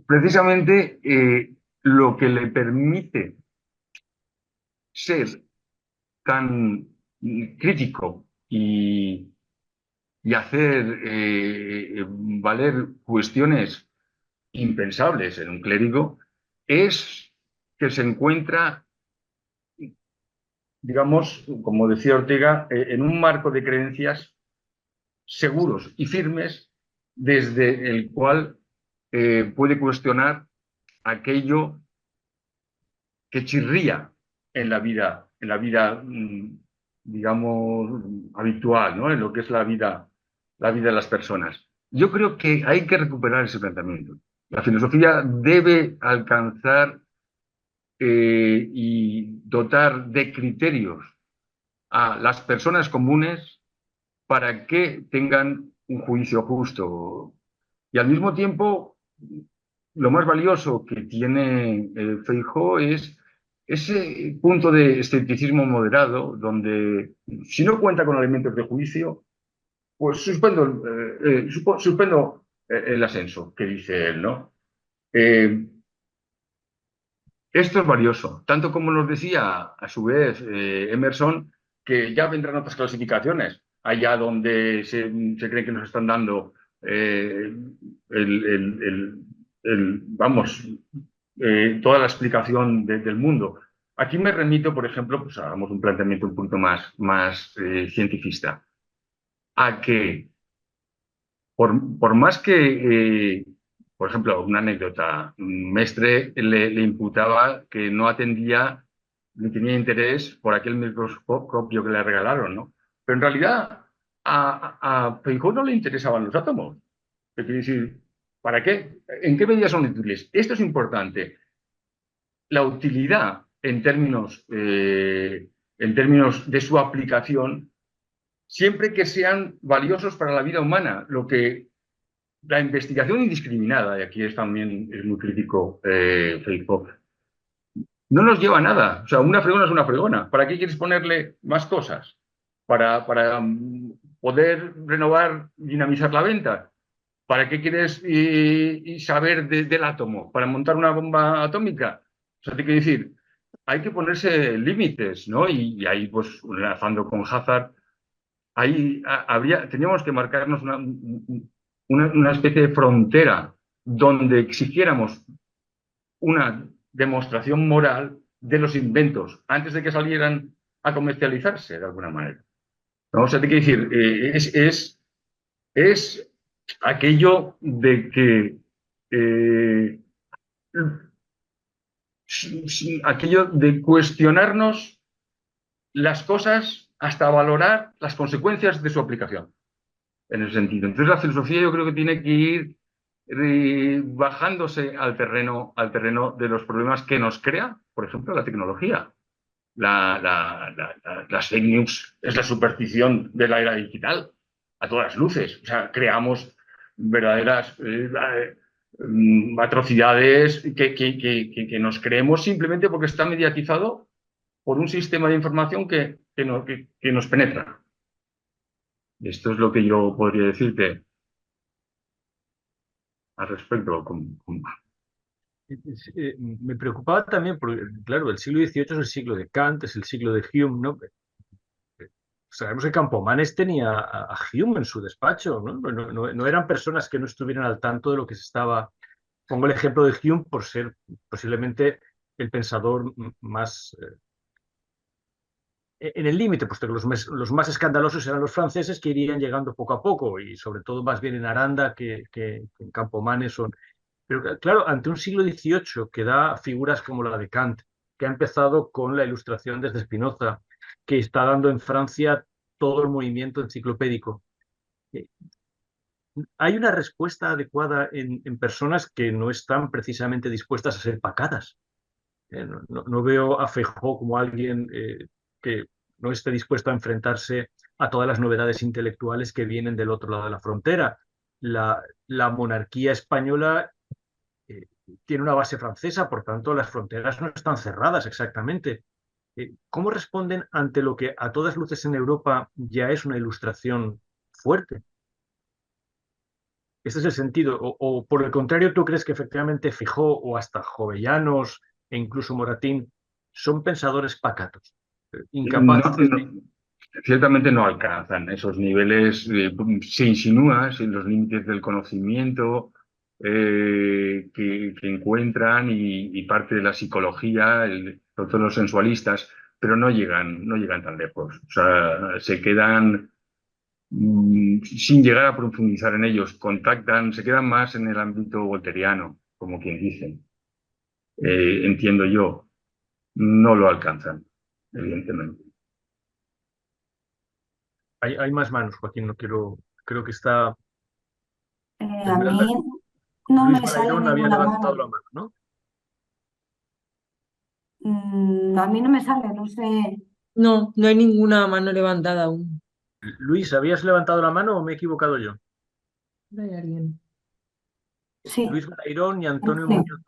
Precisamente lo que le permite ser tan crítico y hacer valer cuestiones impensables en un clérigo es que se encuentra, digamos, como decía Ortega, en un marco de creencias seguros y firmes desde el cual puede cuestionar aquello que chirría en la vida, digamos, habitual, ¿no? En lo que es la vida de las personas. Yo creo que hay que recuperar ese planteamiento. La filosofía debe alcanzar y dotar de criterios a las personas comunes para que tengan un juicio justo. Y al mismo tiempo, lo más valioso que tiene Feijóo es ese punto de escepticismo moderado, donde si no cuenta con elementos de juicio, pues suspendo el ascenso, que dice él, ¿no? Esto es valioso, tanto como nos decía a su vez Emerson, que ya vendrán otras clasificaciones, allá donde se cree que nos están dando el, vamos, toda la explicación del mundo. Aquí me remito, por ejemplo, pues hagamos un planteamiento un punto más cientifista, a que por más que, por ejemplo, una anécdota, Mestre le imputaba que no atendía ni tenía interés por aquel microscopio que le regalaron, ¿no? Pero en realidad a Feijóo no le interesaban los átomos. Es decir, ¿para qué? ¿En qué medida son útiles? Esto es importante. La utilidad en términos de su aplicación, siempre que sean valiosos para la vida humana, lo que la investigación indiscriminada, y aquí también es muy crítico Feijóo, no nos lleva a nada. O sea, una fregona es una fregona. ¿Para qué quieres ponerle más cosas? Para poder renovar, dinamizar la venta. ¿Para qué quieres y saber del átomo? ¿Para montar una bomba atómica? O sea, te quiero decir, hay que ponerse límites, ¿no? Y ahí, pues, enlazando con Hazard, ahí teníamos que marcarnos una especie de frontera donde exigiéramos una demostración moral de los inventos antes de que salieran a comercializarse de alguna manera. ¿No? O sea, te quiero decir, es aquello de que eh, aquello de cuestionarnos las cosas hasta valorar las consecuencias de su aplicación, en ese sentido. Entonces la filosofía yo creo que tiene que ir bajándose al terreno de los problemas que nos crea, por ejemplo, la tecnología. Las fake news es la superstición de la era digital, a todas luces. O sea, creamos verdaderas atrocidades que nos creemos simplemente porque está mediatizado por un sistema de información que nos penetra. Esto es lo que yo podría decirte al respecto. Me preocupaba también porque, claro, el siglo XVIII es el siglo de Kant, es el siglo de Hume, ¿no? Sabemos que Campomanes tenía a Hume en su despacho, ¿no? No eran personas que no estuvieran al tanto de lo que se estaba. Pongo el ejemplo de Hume por ser posiblemente el pensador más en el límite, puesto que los más escandalosos eran los franceses que irían llegando poco a poco y sobre todo más bien en Aranda que en Campomanes son. Pero claro, ante un siglo XVIII que da figuras como la de Kant, que ha empezado con la Ilustración desde Spinoza, que está dando en Francia todo el movimiento enciclopédico. eh, Hay una respuesta adecuada en personas que no están precisamente dispuestas a ser pacadas. No veo a Feijóo como alguien que no esté dispuesto a enfrentarse a todas las novedades intelectuales que vienen del otro lado de la frontera. La monarquía española tiene una base francesa, por tanto las fronteras no están cerradas exactamente. ¿Cómo responden ante lo que a todas luces en Europa ya es una ilustración fuerte? Este es el sentido. O por el contrario, ¿tú crees que efectivamente Feijóo o hasta Jovellanos e incluso Moratín son pensadores pacatos, No, incapaces de... no, ciertamente no alcanzan esos niveles, se insinúa en los límites del conocimiento que encuentran y parte de la psicología, sobre todo los sensualistas, pero no llegan tan lejos. O sea, se quedan sin llegar a profundizar en ellos, se quedan más en el ámbito volteriano, como quien dice. Entiendo yo, no lo alcanzan, evidentemente. Hay más manos, Joaquín, no quiero... Creo que está... A mí Esmeralda. no Luis me sale Balairón había ninguna levantado la mano. mano, ¿no? A mí no me sale, no sé. No, no hay ninguna mano levantada aún. Luis, ¿habías levantado la mano o me he equivocado yo? Hay alguien. Sí, Luis Balairón y Antonio sí. Muñoz.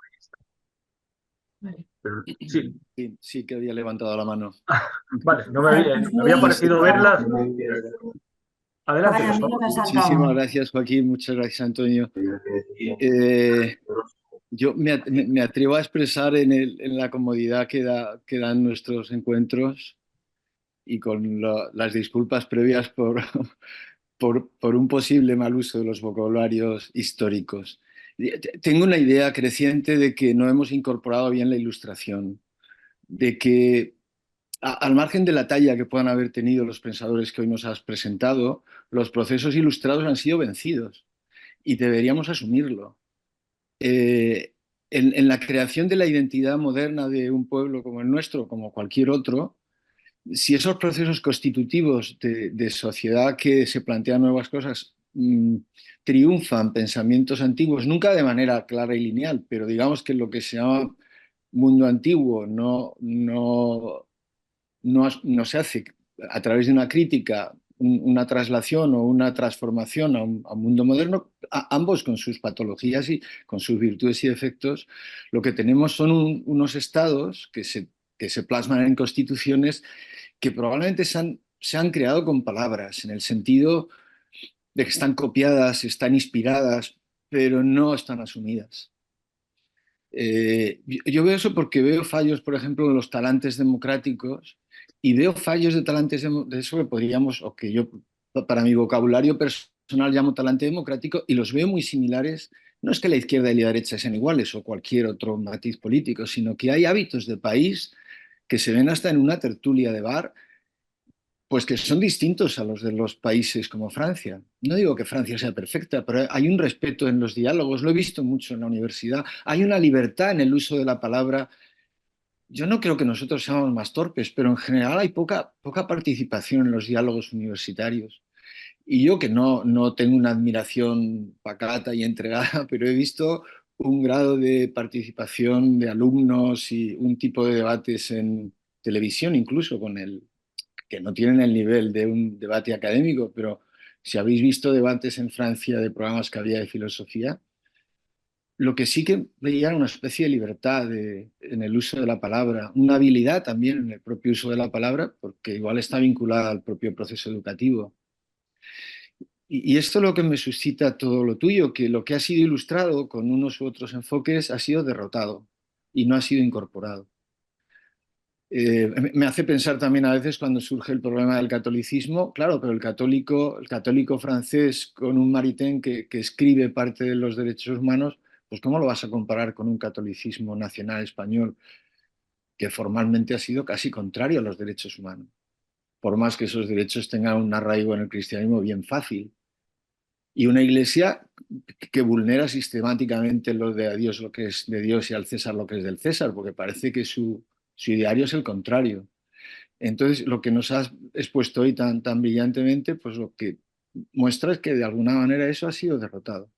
Vale. Pero, sí, Sí, sí que había levantado la mano. vale, no Vale, pues me había Luis, parecido verlas. Adelante, vaya, a por mí no favor. me ha Muchísimas saltado. gracias, Joaquín. Muchas gracias, Antonio. Yo me atrevo a expresar en la comodidad que dan nuestros encuentros y con las disculpas previas por un posible mal uso de los vocabularios históricos. Tengo una idea creciente de que no hemos incorporado bien la ilustración, de que al margen de la talla que puedan haber tenido los pensadores que hoy nos has presentado, los procesos ilustrados han sido vencidos y deberíamos asumirlo. Eh, en la creación de la identidad moderna de un pueblo como el nuestro, como cualquier otro, si esos procesos constitutivos de sociedad que se plantean nuevas cosas triunfan pensamientos antiguos, nunca de manera clara y lineal, pero digamos que lo que se llama mundo antiguo no se hace a través de una crítica una traslación o una transformación a un mundo moderno, ambos con sus patologías y con sus virtudes y defectos. Lo que tenemos son unos estados que se plasman en constituciones que probablemente se han creado con palabras, en el sentido de que están copiadas, están inspiradas, pero no están asumidas. Yo veo eso porque veo fallos, por ejemplo, en los talantes democráticos, y veo fallos de talantes de eso que podríamos, o que yo para mi vocabulario personal llamo talante democrático, y los veo muy similares. No es que la izquierda y la derecha sean iguales o cualquier otro matiz político, sino que hay hábitos de país que se ven hasta en una tertulia de bar, pues que son distintos a los de los países como Francia. No digo que Francia sea perfecta, pero hay un respeto en los diálogos, lo he visto mucho en la universidad, hay una libertad en el uso de la palabra. Yo no creo que nosotros seamos más torpes, pero en general hay poca participación en los diálogos universitarios. Y yo, que no tengo una admiración pacata y entregada, pero he visto un grado de participación de alumnos y un tipo de debates en televisión, incluso que no tienen el nivel de un debate académico, pero si habéis visto debates en Francia de programas que había de filosofía, lo que sí que veía era una especie de libertad en el uso de la palabra, una habilidad también en el propio uso de la palabra, porque igual está vinculada al propio proceso educativo. Y esto es lo que me suscita todo lo tuyo, que lo que ha sido ilustrado con unos u otros enfoques ha sido derrotado y no ha sido incorporado. Me hace pensar también a veces cuando surge el problema del catolicismo, claro, pero el católico francés con un Maritain que escribe parte de los derechos humanos, pues ¿cómo lo vas a comparar con un catolicismo nacional español que formalmente ha sido casi contrario a los derechos humanos? Por más que esos derechos tengan un arraigo en el cristianismo bien fácil. Y una iglesia que vulnera sistemáticamente lo de a Dios lo que es de Dios y al César lo que es del César, porque parece que su ideario es el contrario. Entonces, lo que nos has expuesto hoy tan brillantemente, pues lo que muestra es que de alguna manera eso ha sido derrotado.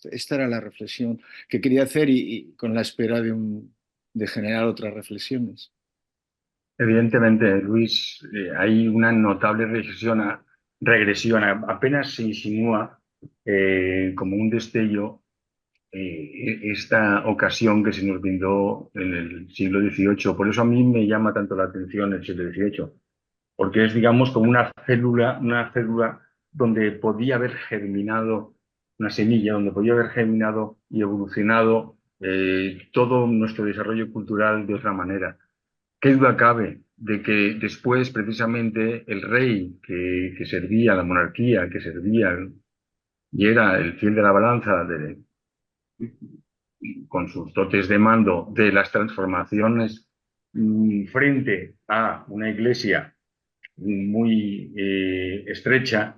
Esta era la reflexión que quería hacer y con la espera de generar otras reflexiones. Evidentemente, Luis, hay una notable regresión. Apenas se insinúa como un destello esta ocasión que se nos brindó en el siglo XVIII. Por eso a mí me llama tanto la atención el siglo XVIII, porque es, digamos, como una célula donde podía haber germinado una semilla, donde podía haber germinado y evolucionado todo nuestro desarrollo cultural de otra manera. ¿Qué duda cabe de que después, precisamente, el rey que servía, la monarquía que servía y era el fiel de la balanza con sus dotes de mando de las transformaciones frente a una iglesia muy estrecha,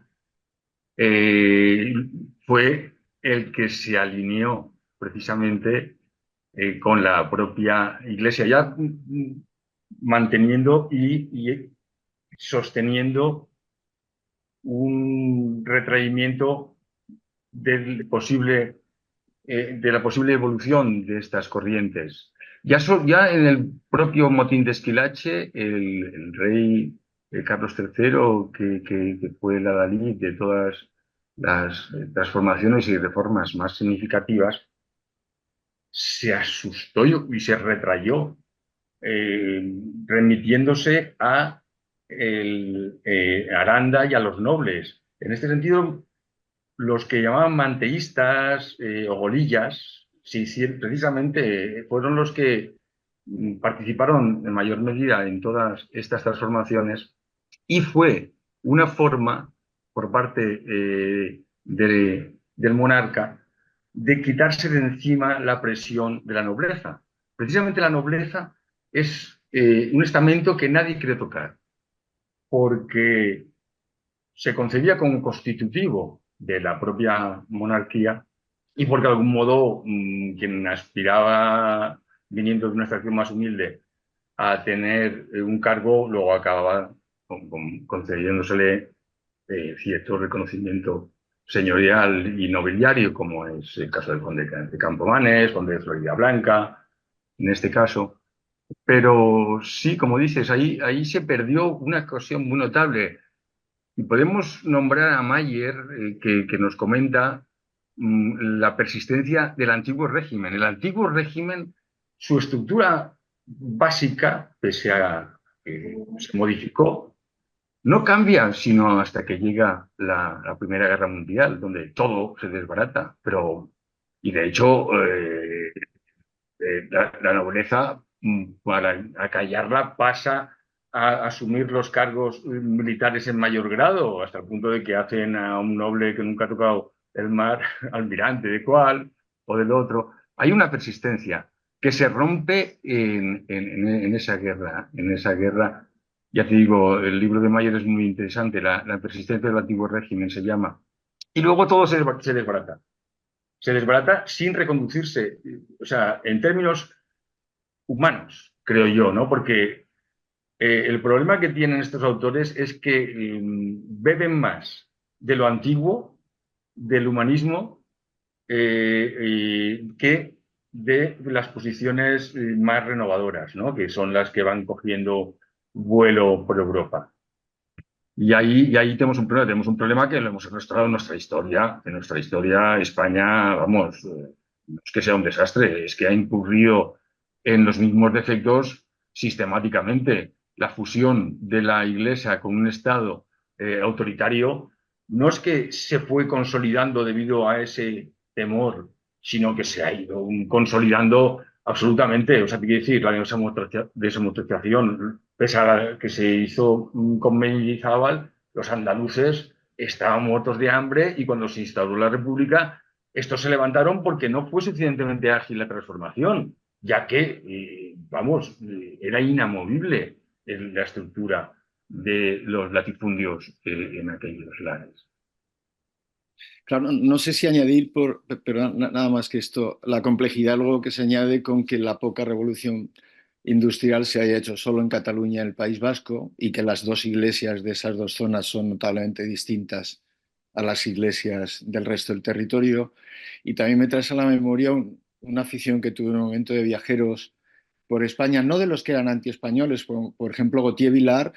fue el que se alineó precisamente con la propia iglesia, ya manteniendo y sosteniendo un retraimiento de la posible evolución de estas corrientes. Ya en el propio motín de Esquilache, el rey Carlos III, que fue el adalid de todas las transformaciones y reformas más significativas, se asustó y se retrayó, remitiéndose a Aranda y a los nobles. En este sentido, los que llamaban manteístas o golillas, sí, precisamente fueron los que participaron en mayor medida en todas estas transformaciones, y fue una forma por parte del monarca de quitarse de encima la presión de la nobleza. Precisamente la nobleza es un estamento que nadie quiere tocar, porque se concebía como constitutivo de la propia monarquía y porque de algún modo quien aspiraba, viniendo de una extracción más humilde, a tener un cargo, luego acababa concediéndosele cierto reconocimiento señorial y nobiliario, como es el caso del conde de Campomanes, conde de Floridablanca, en este caso. Pero sí, como dices, ahí se perdió una cuestión muy notable. Y podemos nombrar a Mayer, que nos comenta la persistencia del antiguo régimen. El antiguo régimen, su estructura básica, pese a que se modificó, no cambia sino hasta que llega la Primera Guerra Mundial, donde todo se desbarata. Y de hecho, la nobleza, para acallarla, pasa a asumir los cargos militares en mayor grado, hasta el punto de que hacen a un noble que nunca ha tocado el mar almirante de cual o del otro. Hay una persistencia que se rompe en esa guerra. En esa guerra, ya te digo, el libro de Mayer es muy interesante, la persistencia del antiguo régimen se llama. Y luego todo se desbarata. Se desbarata sin reconducirse, o sea, en términos humanos, creo yo, ¿no? Porque el problema que tienen estos autores es que beben más de lo antiguo, del humanismo, que de las posiciones más renovadoras, ¿no? Que son las que van cogiendo vuelo por Europa. Y ahí tenemos un problema que lo hemos arrastrado en nuestra historia. En nuestra historia, España, vamos, no es que sea un desastre, es que ha incurrido en los mismos defectos sistemáticamente. La fusión de la Iglesia con un Estado autoritario no es que se fue consolidando debido a ese temor, sino que se ha ido consolidando absolutamente. O sea, te quiero decir, la desamortización, pese a la que se hizo con Mendizábal, los andaluces estaban muertos de hambre y cuando se instauró la República, estos se levantaron porque no fue suficientemente ágil la transformación, ya que, vamos, era inamovible la estructura de los latifundios en aquellos lares. Claro, no sé si añadir, pero nada más que esto, la complejidad luego que se añade con que la poca revolución industrial se haya hecho solo en Cataluña, en el País Vasco, y que las dos iglesias de esas dos zonas son notablemente distintas a las iglesias del resto del territorio. Y también me trae a la memoria una afición que tuve en un momento de viajeros por España, no de los que eran anti-españoles, por ejemplo, Gautier Vilar,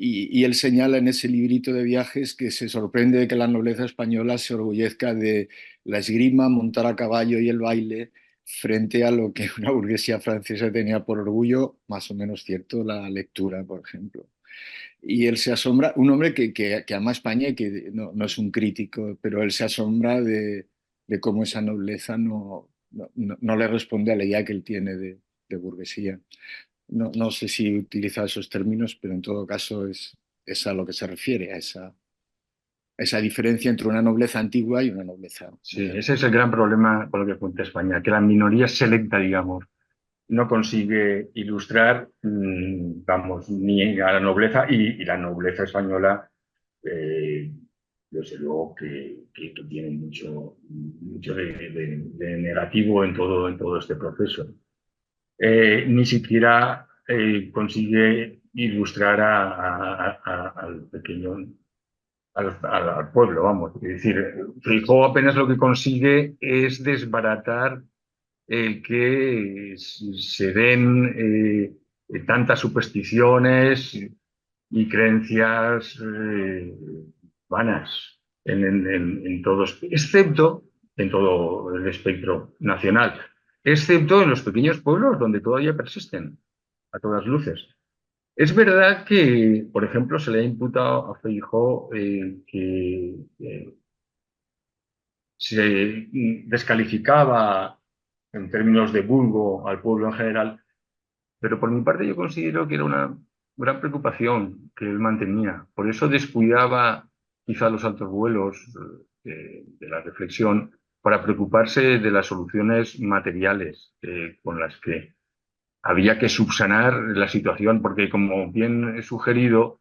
y él señala en ese librito de viajes que se sorprende de que la nobleza española se orgullezca de la esgrima, montar a caballo y el baile frente a lo que una burguesía francesa tenía por orgullo, más o menos cierto, la lectura, por ejemplo. Y él se asombra, un hombre que ama España y que no es un crítico, pero él se asombra de cómo esa nobleza no le responde a la idea que él tiene de burguesía. No sé si utiliza esos términos, pero en todo caso es a lo que se refiere, a esa diferencia entre una nobleza antigua y una nobleza Sí, moderna. ese es el gran problema con lo que cuenta España, que la minoría selecta, digamos, no consigue ilustrar, vamos, ni a la nobleza, y la nobleza española, eh, desde luego que tiene mucho de negativo en todo este proceso. Ni siquiera consigue ilustrar al pequeño, al pueblo, vamos. Es decir, Feijóo apenas lo que consigue es desbaratar el que se den tantas supersticiones y creencias vanas en todos, excepto en todo el espectro nacional, excepto en los pequeños pueblos donde todavía persisten a todas luces. Es verdad que, por ejemplo, se le ha imputado a Feijóo que se descalificaba en términos de vulgo al pueblo en general, pero por mi parte yo considero que era una gran preocupación que él mantenía. Por eso descuidaba quizá los altos vuelos de la reflexión para preocuparse de las soluciones materiales con las que había que subsanar la situación, porque como bien he sugerido,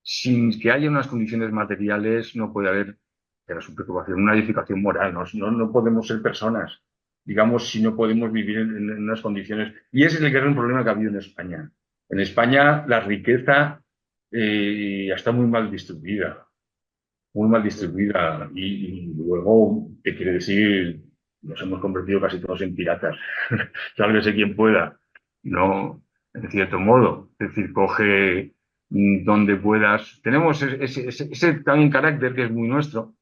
sin que haya unas condiciones materiales no puede haber, era su preocupación, una edificación moral. No podemos ser personas, digamos, si no podemos vivir en unas condiciones. Y ese es el gran problema que ha habido en España. En España la riqueza está muy mal distribuida. Y luego, ¿qué quiere decir? Nos hemos convertido casi todos en piratas. Sálvese quien pueda. No, en cierto modo. Es decir, coge donde puedas... Tenemos ese también carácter que es muy nuestro.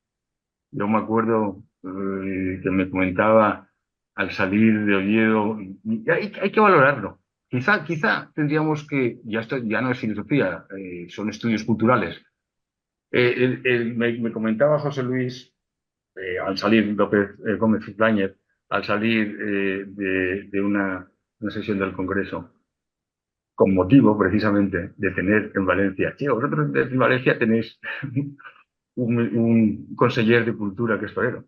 Yo me acuerdo que me comentaba al salir de Oviedo, y hay que valorarlo. Quizá tendríamos que, ya esto ya no es filosofía, son estudios culturales. Me comentaba José Luis, al salir López Gómez Ibáñez, al salir de una sesión del Congreso, con motivo precisamente de tener en Valencia, sí, vosotros en Valencia tenéis un conseller de cultura que es torero.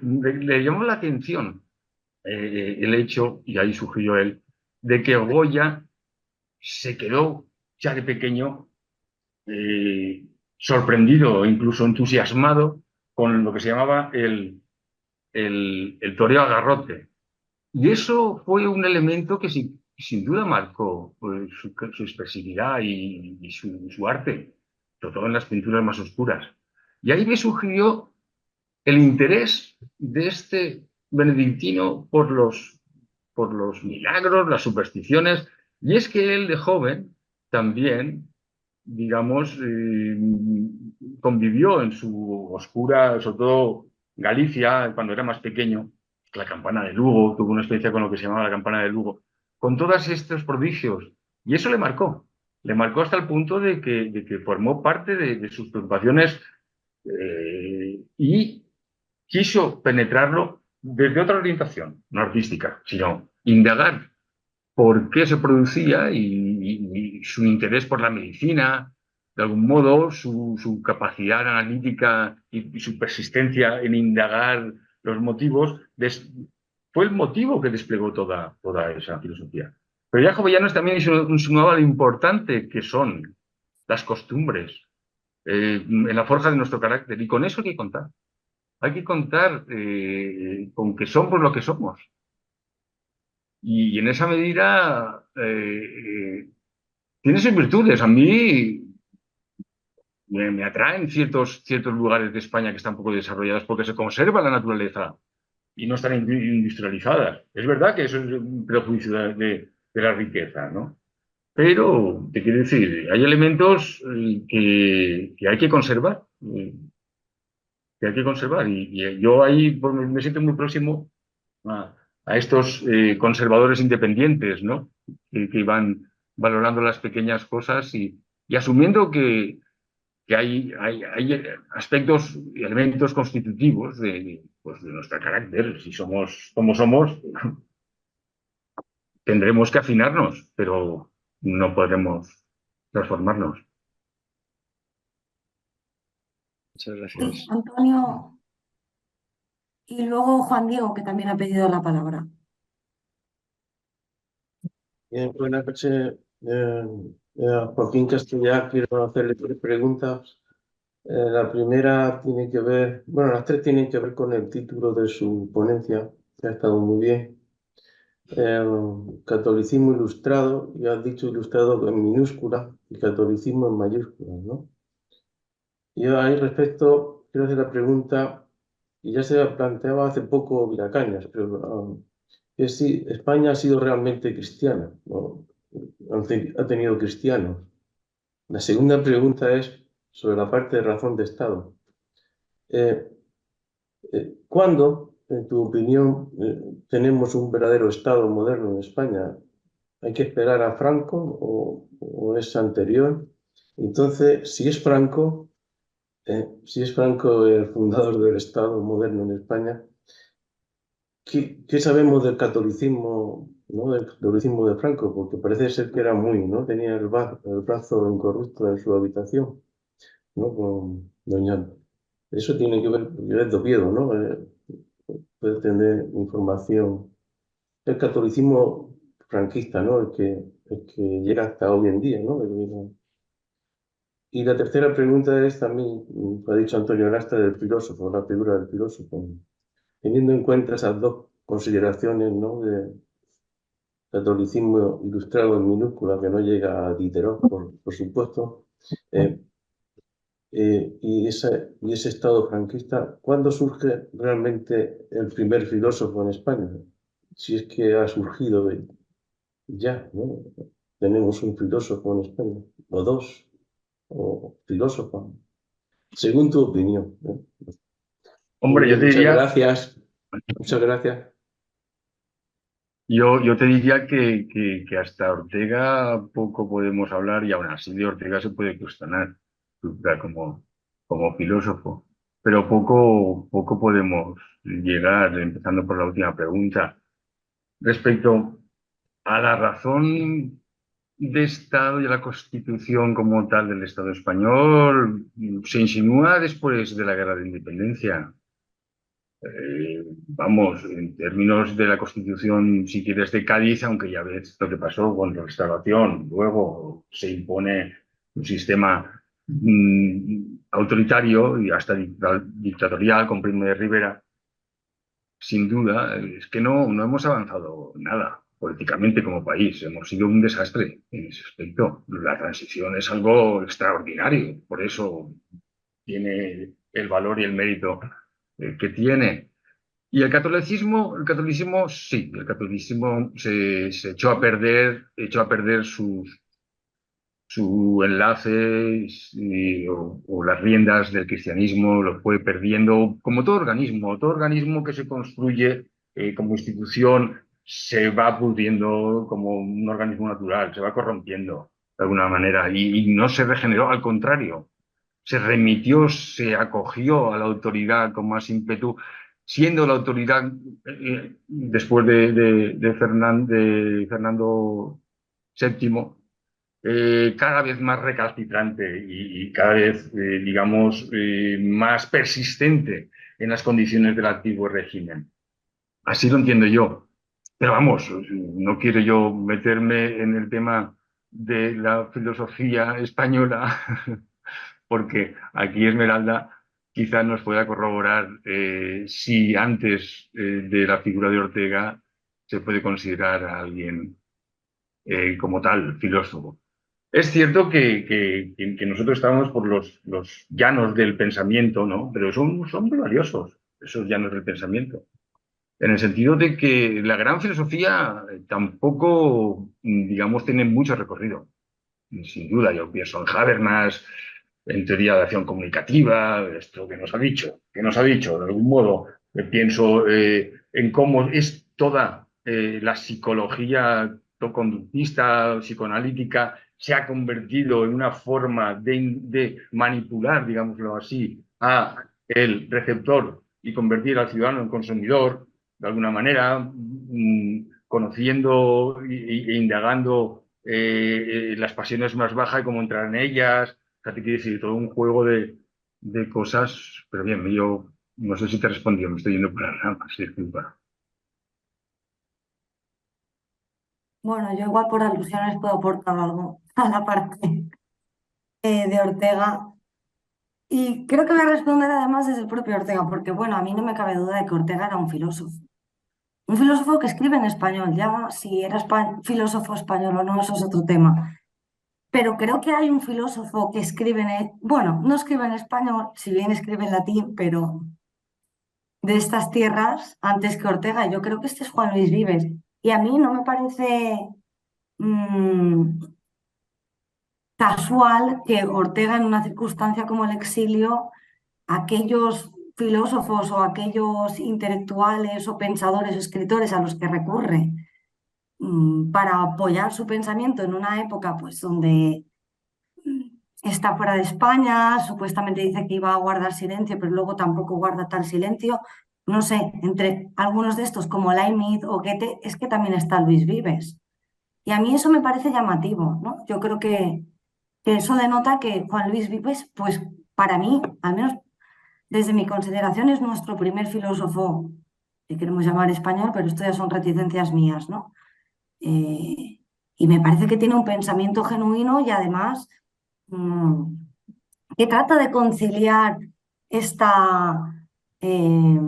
Le llamó la atención el hecho, y ahí surgió él, de que Goya se quedó ya de pequeño sorprendido e incluso entusiasmado con lo que se llamaba el toreo a garrote. Y eso fue un elemento que sin duda marcó pues, su expresividad y su arte, sobre todo en las pinturas más oscuras. Y ahí me surgió el interés de este benedictino por los milagros, las supersticiones, y es que él de joven también, digamos, convivió en su oscura, sobre todo Galicia, cuando era más pequeño, la campana de Lugo, tuvo una experiencia con lo que se llamaba la campana de Lugo, con todos estos prodigios, y eso le marcó hasta el punto de que formó parte de sus preocupaciones y quiso penetrarlo desde otra orientación, no artística, sino indagar por qué se producía y su interés por la medicina, de algún modo, su capacidad analítica y su persistencia en indagar los motivos, fue el motivo que desplegó toda esa filosofía. Pero ya Jovellanos también insinuaba lo importante que son las costumbres en la forja de nuestro carácter, y con eso hay que contar. Hay que contar con que somos lo que somos. Y en esa medida tiene sus virtudes. A mí me atraen ciertos lugares de España que están poco desarrollados porque se conserva la naturaleza y no están industrializadas. Es verdad que eso es un prejuicio de la riqueza, ¿no? Pero, te quiero decir, hay elementos que hay que conservar. Que hay que conservar. Y yo ahí pues, me siento muy próximo a estos conservadores independientes, ¿no? Que van valorando las pequeñas cosas y asumiendo que hay aspectos y elementos constitutivos pues, de nuestro carácter. Si somos como somos, tendremos que afinarnos, pero no podremos transformarnos. Muchas gracias. Antonio, y luego Juan Diego, que también ha pedido la palabra. Bien, buenas noches, Joaquín Castellar. Quiero hacerle 3 preguntas. La primera tiene que ver, bueno, las 3 tienen que ver con el título de su ponencia, que ha estado muy bien. Catolicismo ilustrado, y has dicho ilustrado en minúscula y catolicismo en mayúscula, ¿no? Yo ahí respecto quiero hacer la pregunta, y ya se planteaba hace poco Viracañas, pero que si España ha sido realmente cristiana, ¿no? Ha tenido cristianos. La segunda pregunta es sobre la parte de razón de Estado. ¿Cuándo, en tu opinión, tenemos un verdadero Estado moderno en España? ¿Hay que esperar a Franco o es anterior? Entonces, si es Franco el fundador del Estado moderno en España, ¿qué sabemos del catolicismo, ¿no? Del catolicismo de Franco? Porque parece ser que era ¿no? Tenía el brazo incorrupto en su habitación, ¿no? Con doña... Eso tiene que ver, yo es de Oviedo, ¿no? Puede tener información. El catolicismo franquista, ¿no? El que llega hasta hoy en día, ¿no? Y la tercera pregunta es también, lo ha dicho Antonio Lastra, del filósofo, la figura del filósofo. Teniendo en cuenta esas 2 consideraciones, ¿no? De catolicismo ilustrado en minúscula, que no llega a Diderot, por supuesto, y ese estado franquista, ¿cuándo surge realmente el primer filósofo en España? Si es que ha surgido ya, ¿no? tenemos un filósofo en España, o dos, o filósofa, según tu opinión. Muy Hombre, yo bien, te muchas diría, gracias. Muchas gracias. yo te diría que hasta Ortega poco podemos hablar y aún así de Ortega se puede cuestionar su figura como filósofo, pero poco podemos llegar, empezando por la última pregunta. Respecto a la razón de Estado y a la Constitución como tal del Estado español, se insinúa después de la Guerra de Independencia. Vamos, en términos de la Constitución, si quieres, de Cádiz, aunque ya ves lo que pasó con la Restauración, luego se impone un sistema autoritario y hasta dictatorial con Primo de Rivera. Sin duda, es que no hemos avanzado nada políticamente como país. Hemos sido un desastre en ese aspecto. La transición es algo extraordinario, por eso tiene el valor y el mérito que tiene. Y el catolicismo sí, el catolicismo se echó a perder su enlace o las riendas del cristianismo, lo fue perdiendo como todo organismo que se construye como institución se va pudriendo como un organismo natural, se va corrompiendo de alguna manera y no se regeneró, al contrario, se remitió, se acogió a la autoridad con más ímpetu, siendo la autoridad después de Fernando VII cada vez más recalcitrante y cada vez, digamos, más persistente en las condiciones del antiguo régimen. Así lo entiendo yo. Pero vamos, no quiero yo meterme en el tema de la filosofía española, porque aquí Esmeralda quizás nos pueda corroborar si antes de la figura de Ortega se puede considerar a alguien como tal, filósofo. Es cierto que nosotros estamos por los llanos del pensamiento, ¿no? Pero son muy valiosos esos llanos del pensamiento. En el sentido de que la gran filosofía tampoco, digamos, tiene mucho recorrido. Sin duda, yo pienso en Habermas, en teoría de acción comunicativa, esto que nos ha dicho, de algún modo. Pienso en cómo es toda la psicología conductista, psicoanalítica, se ha convertido en una forma de manipular, digámoslo así, a el receptor y convertir al ciudadano en consumidor, de alguna manera, conociendo e indagando las pasiones más bajas y cómo entrar en ellas. O sea, te quiero decir, todo un juego de cosas. Pero bien, yo no sé si te he respondido, me estoy yendo por las ramas, disculpa. Bueno, yo igual por alusiones puedo aportar algo a la parte de Ortega. Y creo que voy a responder además desde el propio Ortega, porque bueno, a mí no me cabe duda de que Ortega era un filósofo. Un filósofo que escribe en español, ya si era filósofo español o no, eso es otro tema. Pero creo que hay un filósofo que escribe bueno, no escribe en español, si bien escribe en latín, pero de estas tierras antes que Ortega. Yo creo que este es Juan Luis Vives. Y a mí no me parece mm, casual que Ortega, en una circunstancia como el exilio, aquellos filósofos o aquellos intelectuales o pensadores o escritores a los que recurre para apoyar su pensamiento en una época pues donde está fuera de España, supuestamente dice que iba a guardar silencio, pero luego tampoco guarda tal silencio. No sé, entre algunos de estos como Leibniz o Goethe, es que también está Luis Vives. Y a mí eso me parece llamativo, ¿no? Yo creo que eso denota que Juan Luis Vives, pues para mí, al menos desde mi consideración, es nuestro primer filósofo, que queremos llamar español, pero esto ya son reticencias mías, ¿no? Y me parece que tiene un pensamiento genuino y además mm, que trata de conciliar esta, eh,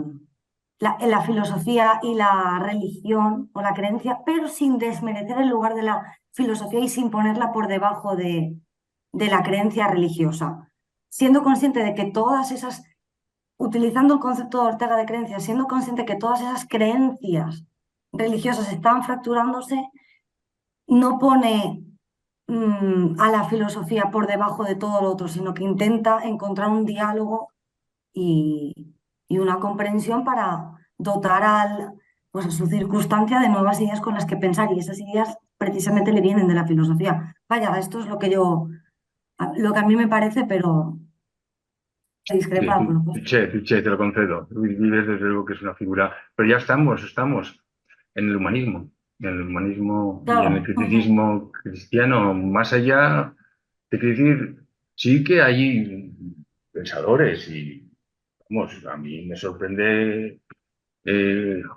la filosofía y la religión o la creencia, pero sin desmerecer el lugar de la filosofía y sin ponerla por debajo de la creencia religiosa, siendo consciente de que todas esas, utilizando el concepto de Ortega de creencias, siendo consciente que todas esas creencias religiosas están fracturándose, no pone a la filosofía por debajo de todo lo otro, sino que intenta encontrar un diálogo y, y una comprensión para dotar pues a su circunstancia de nuevas ideas con las que pensar, y esas ideas precisamente le vienen de la filosofía. Vaya, esto es lo que a mí me parece, pero se Sí, discrepa, por supuesto. Tuché, te lo concedo. Luis Vives, desde luego que es una figura, pero ya estamos en el humanismo y en el Claro, ujú. criticismo cristiano, más allá, te quiero decir, sí que hay pensadores y, vamos, a mí me sorprende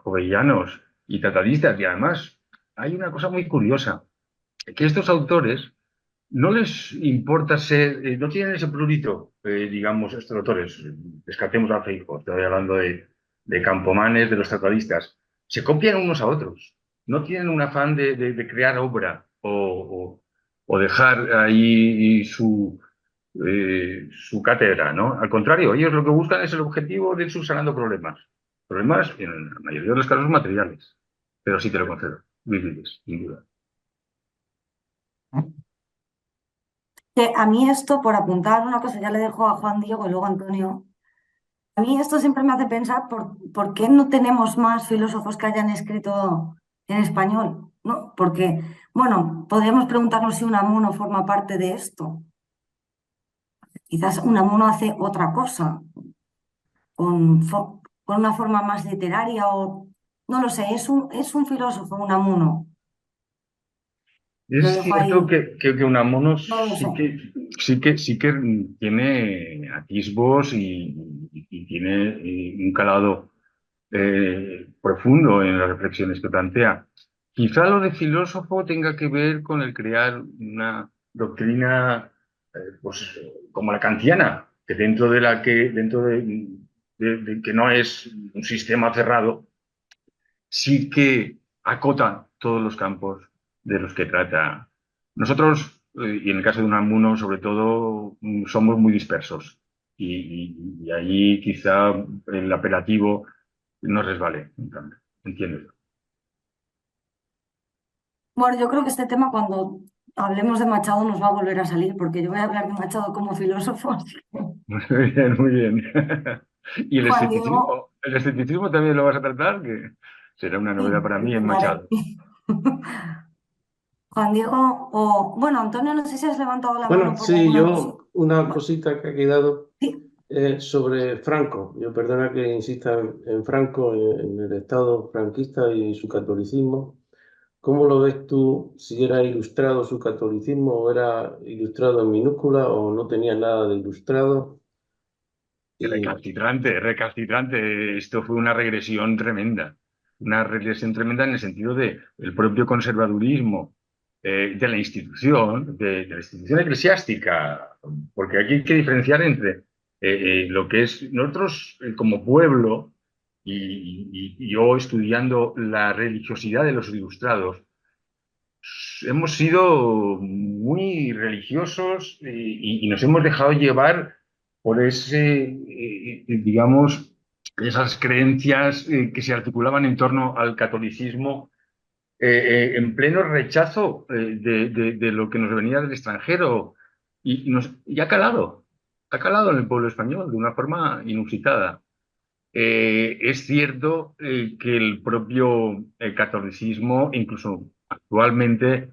jovellanos y tratadistas, y además hay una cosa muy curiosa, que estos autores no les importa ser, no tienen ese prurito, digamos, estos autores, descartemos a Feijóo, estoy hablando de Campomanes, de los tratadistas, se copian unos a otros, no tienen un afán de crear obra o dejar ahí su cátedra, ¿no? Al contrario, ellos lo que buscan es el objetivo de ir subsanando problemas. Problemas, en la mayoría de los casos, materiales. Pero sí te lo concedo. Vivibles, sin duda. Que a mí esto, por apuntar una cosa, ya le dejo a Juan Diego y luego a Antonio. A mí esto siempre me hace pensar por qué no tenemos más filósofos que hayan escrito en español, ¿no? Porque, bueno, podríamos preguntarnos si Unamuno forma parte de esto. Quizás Unamuno hace otra cosa, con una forma más literaria o... No lo sé, es un filósofo Unamuno. Lo Es dejo cierto ahí, que Unamuno no lo sé. sí que tiene atisbos y tiene un calado profundo en las reflexiones que plantea. Quizá lo de filósofo tenga que ver con el crear una doctrina pues, como la kantiana, que dentro de que no es un sistema cerrado, sí que acota todos los campos de los que trata. Nosotros, y en el caso de Unamuno, sobre todo, somos muy dispersos. Y ahí quizá el apelativo no resbale. Entiéndelo. Bueno, yo creo que este tema cuando hablemos de Machado nos va a volver a salir, porque yo voy a hablar de Machado como filósofo. Así que, Muy bien, muy bien. Y Juan Diego, el escepticismo también lo vas a tratar, que será una sí, novedad para mí en intentaré. Machado. Juan Diego, o bueno, Antonio, no sé si has levantado la mano Bueno, por sí, alguna cosa. yo una Bueno, cosita que ha quedado sí. sobre Franco. Yo perdona que insista en Franco, en el Estado franquista y su catolicismo. ¿Cómo lo ves tú? Si era ilustrado su catolicismo o era ilustrado en minúscula o no tenía nada de ilustrado. Y Recalcitrante, recalcitrante. Esto fue una regresión tremenda. Una regresión tremenda en el sentido de el propio conservadurismo de la institución eclesiástica. Porque aquí hay que diferenciar entre lo que es nosotros como pueblo y yo estudiando la religiosidad de los ilustrados. Hemos sido muy religiosos y nos hemos dejado llevar por digamos, esas creencias que se articulaban en torno al catolicismo en pleno rechazo de lo que nos venía del extranjero y ha calado en el pueblo español de una forma inusitada. Es cierto que el propio catolicismo, incluso actualmente,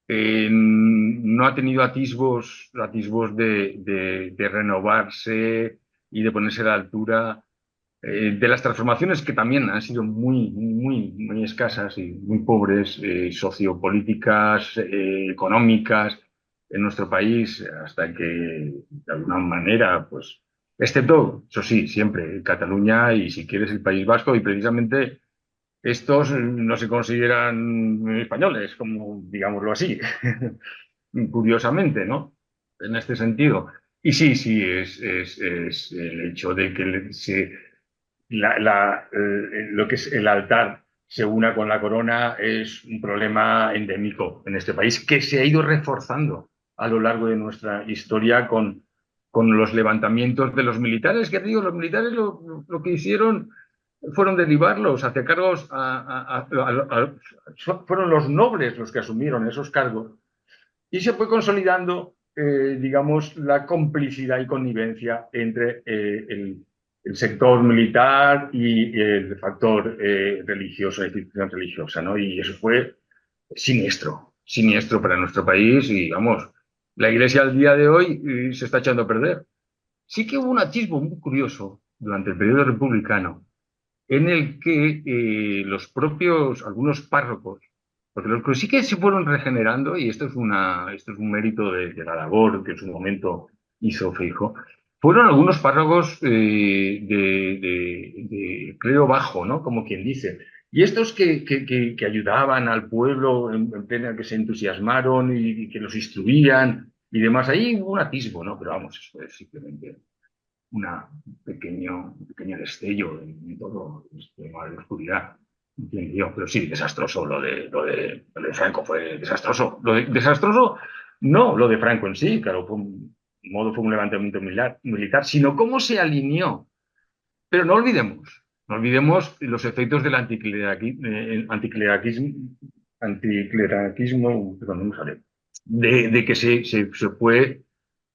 no ha tenido atisbos de renovarse y de ponerse a la altura de las transformaciones que también han sido muy escasas y muy pobres, sociopolíticas, económicas en nuestro país, hasta que de alguna manera, pues, excepto, eso sí, siempre Cataluña y si quieres el País Vasco, y precisamente estos no se consideran españoles, como digámoslo así, curiosamente, ¿no? En este sentido. Y sí, es el hecho de que lo que es el altar se una con la corona es un problema endémico en este país que se ha ido reforzando a lo largo de nuestra historia con los levantamientos de los militares, que digo, los militares lo que hicieron fueron derivarlos hacia fueron los nobles los que asumieron esos cargos y se fue consolidando, digamos, la complicidad y connivencia entre el sector militar y el factor religioso, la institución religiosa, ¿no? Y eso fue siniestro para nuestro país y, vamos, la Iglesia al día de hoy se está echando a perder. Sí que hubo un atisbo muy curioso durante el periodo republicano en el que algunos párrocos, porque los que sí que se fueron regenerando, y esto es un mérito de la labor que en su momento hizo Feijóo, fueron algunos párrocos de clero bajo, ¿no? Como quien dice. Y estos que ayudaban al pueblo en plena, que se entusiasmaron y que los instruían y demás, ahí hubo un atisbo, ¿no? Pero vamos, eso es simplemente un pequeño destello en todo este mar de oscuridad. Entiendo yo. Pero sí, desastroso lo de Franco, fue desastroso. Desastroso, no lo de Franco en sí, claro, fue un levantamiento militar, sino cómo se alineó. Pero no olvidemos los efectos del anticlericalismo, perdón, no me sale, de que se fue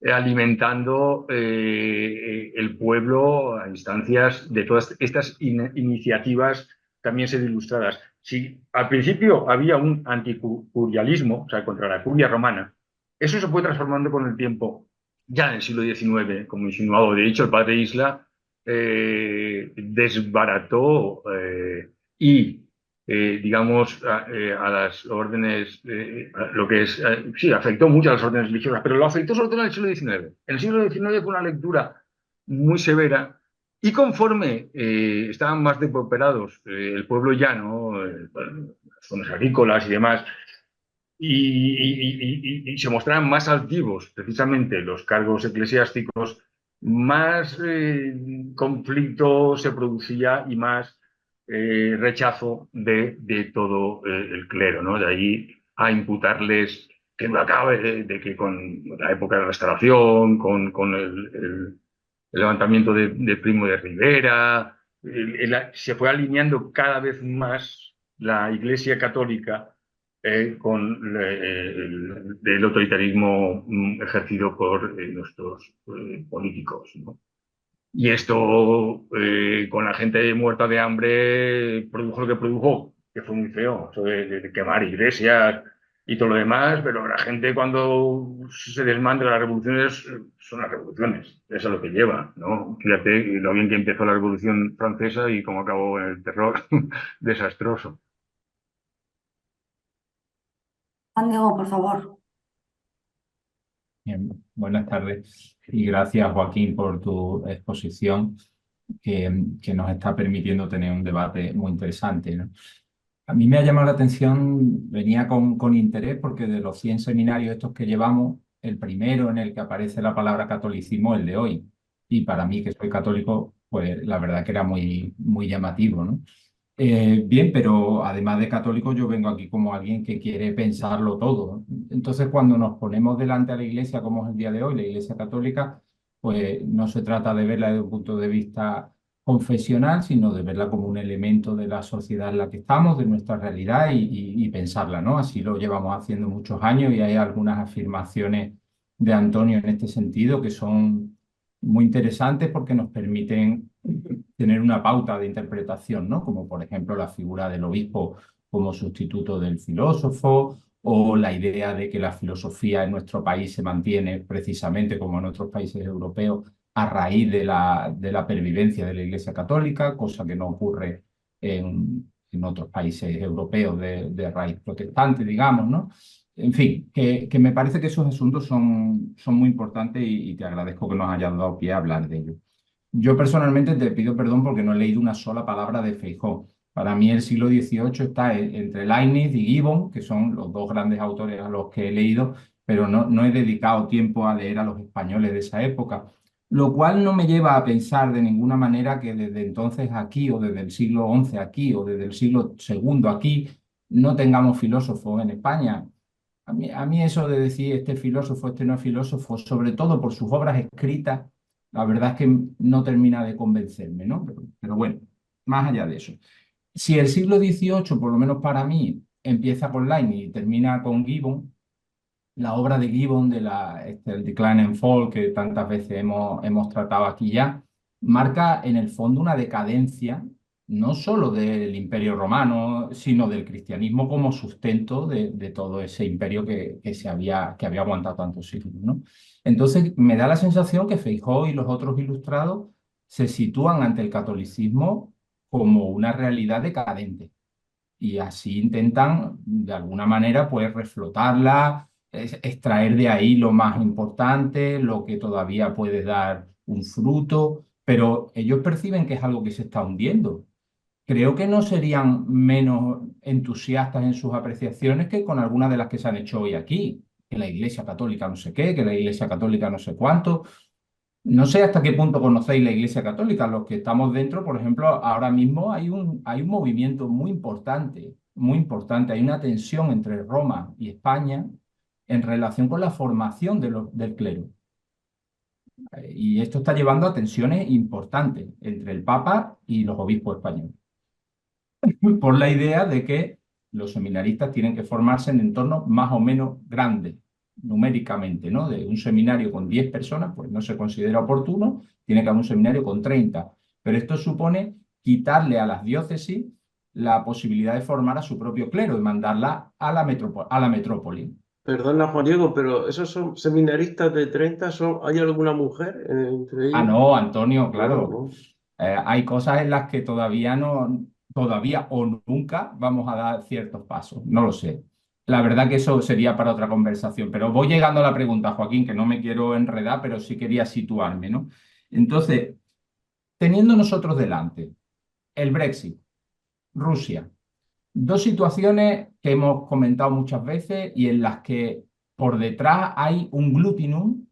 alimentando el pueblo a instancias de todas estas iniciativas también ser ilustradas. Si al principio había un anticurialismo, o sea, contra la curia romana, eso se fue transformando con el tiempo, ya en el siglo XIX, como insinuado. De hecho, el padre Isla desbarató y digamos, a las órdenes, lo que es, sí, afectó mucho a las órdenes religiosas, pero lo afectó sobre todo en el siglo XIX. En el siglo XIX fue una lectura muy severa y conforme estaban más depauperados el pueblo llano, las zonas agrícolas y demás, y se mostraban más altivos precisamente los cargos eclesiásticos, más conflicto se producía y más rechazo de todo el clero, ¿no? De ahí a imputarles que no acabe de que con la época de la Restauración, con el levantamiento de Primo de Rivera, se fue alineando cada vez más la Iglesia Católica con el autoritarismo ejercido por nuestros políticos, ¿no? Y esto, con la gente muerta de hambre, produjo lo que produjo, que fue muy feo, eso de quemar iglesias y todo lo demás, pero la gente cuando se desmanda las revoluciones, son las revoluciones, eso es lo que lleva, ¿no? Fíjate lo bien que empezó la Revolución Francesa y cómo acabó en el terror desastroso. Juan Diego, por favor. Bien, buenas tardes y gracias, Joaquín, por tu exposición que nos está permitiendo tener un debate muy interesante, ¿no? A mí me ha llamado la atención, venía con interés porque de los 100 seminarios estos que llevamos, el primero en el que aparece la palabra catolicismo es el de hoy. Y para mí, que soy católico, pues la verdad que era muy llamativo, ¿no? Bien, pero además de católico, yo vengo aquí como alguien que quiere pensarlo todo. Entonces, cuando nos ponemos delante a la Iglesia, como es el día de hoy, la Iglesia católica, pues no se trata de verla desde un punto de vista confesional, sino de verla como un elemento de la sociedad en la que estamos, de nuestra realidad y pensarla, ¿no? Así lo llevamos haciendo muchos años y hay algunas afirmaciones de Antonio en este sentido que son muy interesantes porque nos permiten tener una pauta de interpretación, ¿no? Como por ejemplo la figura del obispo como sustituto del filósofo, o la idea de que la filosofía en nuestro país se mantiene precisamente como en otros países europeos a raíz de la pervivencia de la Iglesia Católica, cosa que no ocurre en otros países europeos de raíz protestante, digamos, ¿no? En fin, que me parece que esos asuntos son muy importantes y te agradezco que nos hayas dado pie a hablar de ellos. Yo personalmente te pido perdón porque no he leído una sola palabra de Feijóo. Para mí el siglo XVIII está entre Leibniz y Gibbon, que son los dos grandes autores a los que he leído, pero no he dedicado tiempo a leer a los españoles de esa época, lo cual no me lleva a pensar de ninguna manera que desde entonces aquí, o desde el siglo XI aquí, o desde el siglo II aquí, no tengamos filósofos en España. A mí eso de decir este filósofo, este no es filósofo, sobre todo por sus obras escritas, la verdad es que no termina de convencerme, ¿no? Pero bueno, más allá de eso. Si el siglo XVIII, por lo menos para mí, empieza con Leibniz y termina con Gibbon, la obra de Gibbon, el Decline and Fall, que tantas veces hemos tratado aquí ya, marca en el fondo una decadencia, no solo del Imperio Romano, sino del cristianismo como sustento de todo ese imperio que había aguantado tantos siglos, ¿no? Entonces, me da la sensación que Feijóo y los otros ilustrados se sitúan ante el catolicismo como una realidad decadente y así intentan, de alguna manera, pues reflotarla, extraer de ahí lo más importante, lo que todavía puede dar un fruto, pero ellos perciben que es algo que se está hundiendo. Creo que no serían menos entusiastas en sus apreciaciones que con algunas de las que se han hecho hoy aquí, que la Iglesia Católica no sé qué, que la Iglesia Católica no sé cuánto. No sé hasta qué punto conocéis la Iglesia Católica. Los que estamos dentro, por ejemplo, ahora mismo hay un movimiento muy importante, muy importante. Hay una tensión entre Roma y España en relación con la formación del clero. Y esto está llevando a tensiones importantes entre el Papa y los obispos españoles, por la idea de que los seminaristas tienen que formarse en entornos más o menos grandes, numéricamente, ¿no? De un seminario con 10 personas, pues no se considera oportuno, tiene que haber un seminario con 30. Pero esto supone quitarle a las diócesis la posibilidad de formar a su propio clero y mandarla a la metrópoli. Perdona, Juan Diego, pero esos son seminaristas de 30, ¿hay alguna mujer entre Ah, ellos? no, Antonio, No, claro. no. Hay cosas en las que todavía o nunca vamos a dar ciertos pasos. No lo sé. La verdad que eso sería para otra conversación. Pero voy llegando a la pregunta, Joaquín, que no me quiero enredar, pero sí quería situarme, ¿no? Entonces, teniendo nosotros delante el Brexit, Rusia, dos situaciones que hemos comentado muchas veces y en las que por detrás hay un glutinum,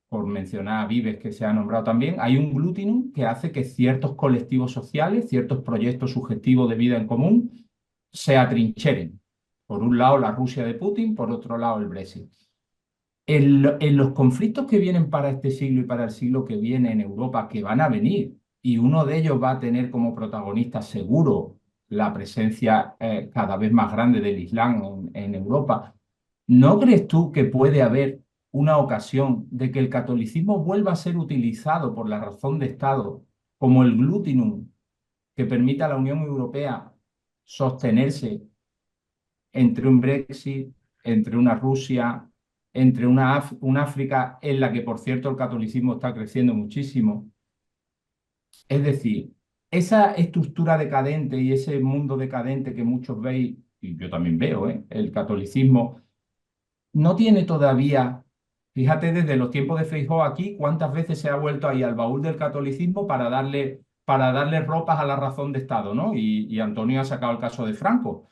por mencionar a Vives que se ha nombrado también, hay un glutinum que hace que ciertos colectivos sociales, ciertos proyectos subjetivos de vida en común se atrincheren. Por un lado la Rusia de Putin, por otro lado el Brexit. En los conflictos que vienen para este siglo y para el siglo que viene en Europa, que van a venir, y uno de ellos va a tener como protagonista seguro la presencia cada vez más grande del Islam en Europa, ¿no crees tú que puede haber una ocasión de que el catolicismo vuelva a ser utilizado por la razón de Estado como el glutinum que permita a la Unión Europea sostenerse entre un Brexit, entre una Rusia, entre una África en la que, por cierto, el catolicismo está creciendo muchísimo? Es decir, esa estructura decadente y ese mundo decadente que muchos veis, y yo también veo, el catolicismo, no tiene todavía, fíjate desde los tiempos de Feijóo aquí, cuántas veces se ha vuelto ahí al baúl del catolicismo para darle ropas a la razón de Estado, ¿no? Y Antonio ha sacado el caso de Franco.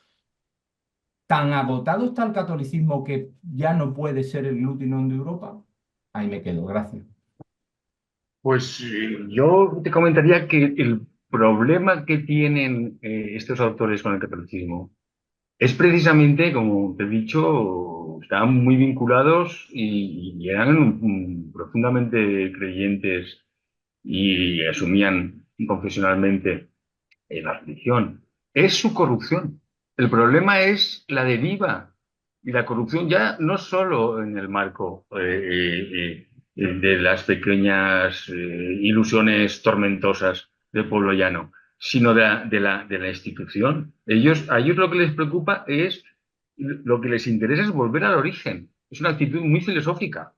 ¿Tan agotado está el catolicismo que ya no puede ser el glutinum de Europa? Ahí me quedo, gracias. Pues yo te comentaría que el problema que tienen estos autores con el catolicismo es precisamente, como te he dicho, estaban muy vinculados y eran profundamente creyentes y asumían inconfesionalmente la religión. Es su corrupción. El problema es la deriva y la corrupción ya no solo en el marco de las pequeñas ilusiones tormentosas del pueblo llano, sino de la institución. A ellos lo que les preocupa es, lo que les interesa es volver al origen. Es una actitud muy filosófica,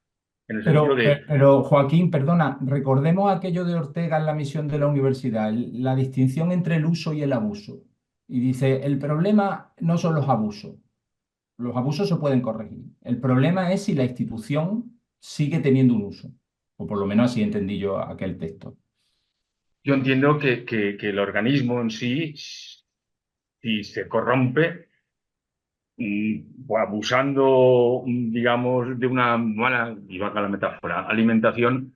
en el sentido de, Pero, Joaquín, perdona, recordemos aquello de Ortega en la misión de la universidad, la distinción entre el uso y el abuso. Y dice, el problema no son los abusos se pueden corregir. El problema es si la institución sigue teniendo un uso, o por lo menos así entendí yo aquel texto. yo entiendo que el organismo en sí, si se corrompe, o abusando, digamos, de una mala, y valga la metáfora, alimentación,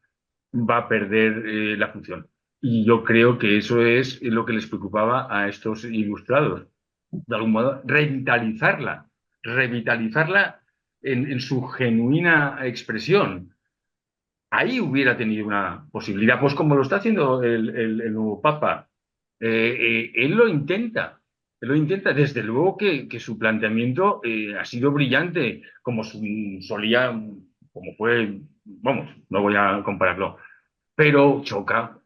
va a perder la función. Y yo creo que eso es lo que les preocupaba a estos ilustrados. De algún modo, revitalizarla en su genuina expresión. Ahí hubiera tenido una posibilidad, pues como lo está haciendo el nuevo Papa. Él lo intenta. lo intenta. Desde luego que su planteamiento ha sido brillante, como solía, como fue, vamos, no voy a compararlo, pero choca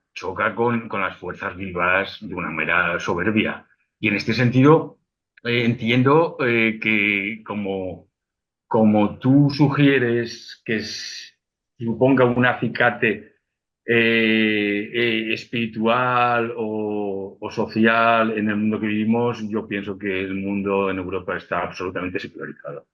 con las fuerzas vivas de una manera soberbia. Y en este sentido, entiendo que como tú sugieres que suponga un acicate espiritual o social en el mundo que vivimos, yo pienso que el mundo en Europa está absolutamente secularizado.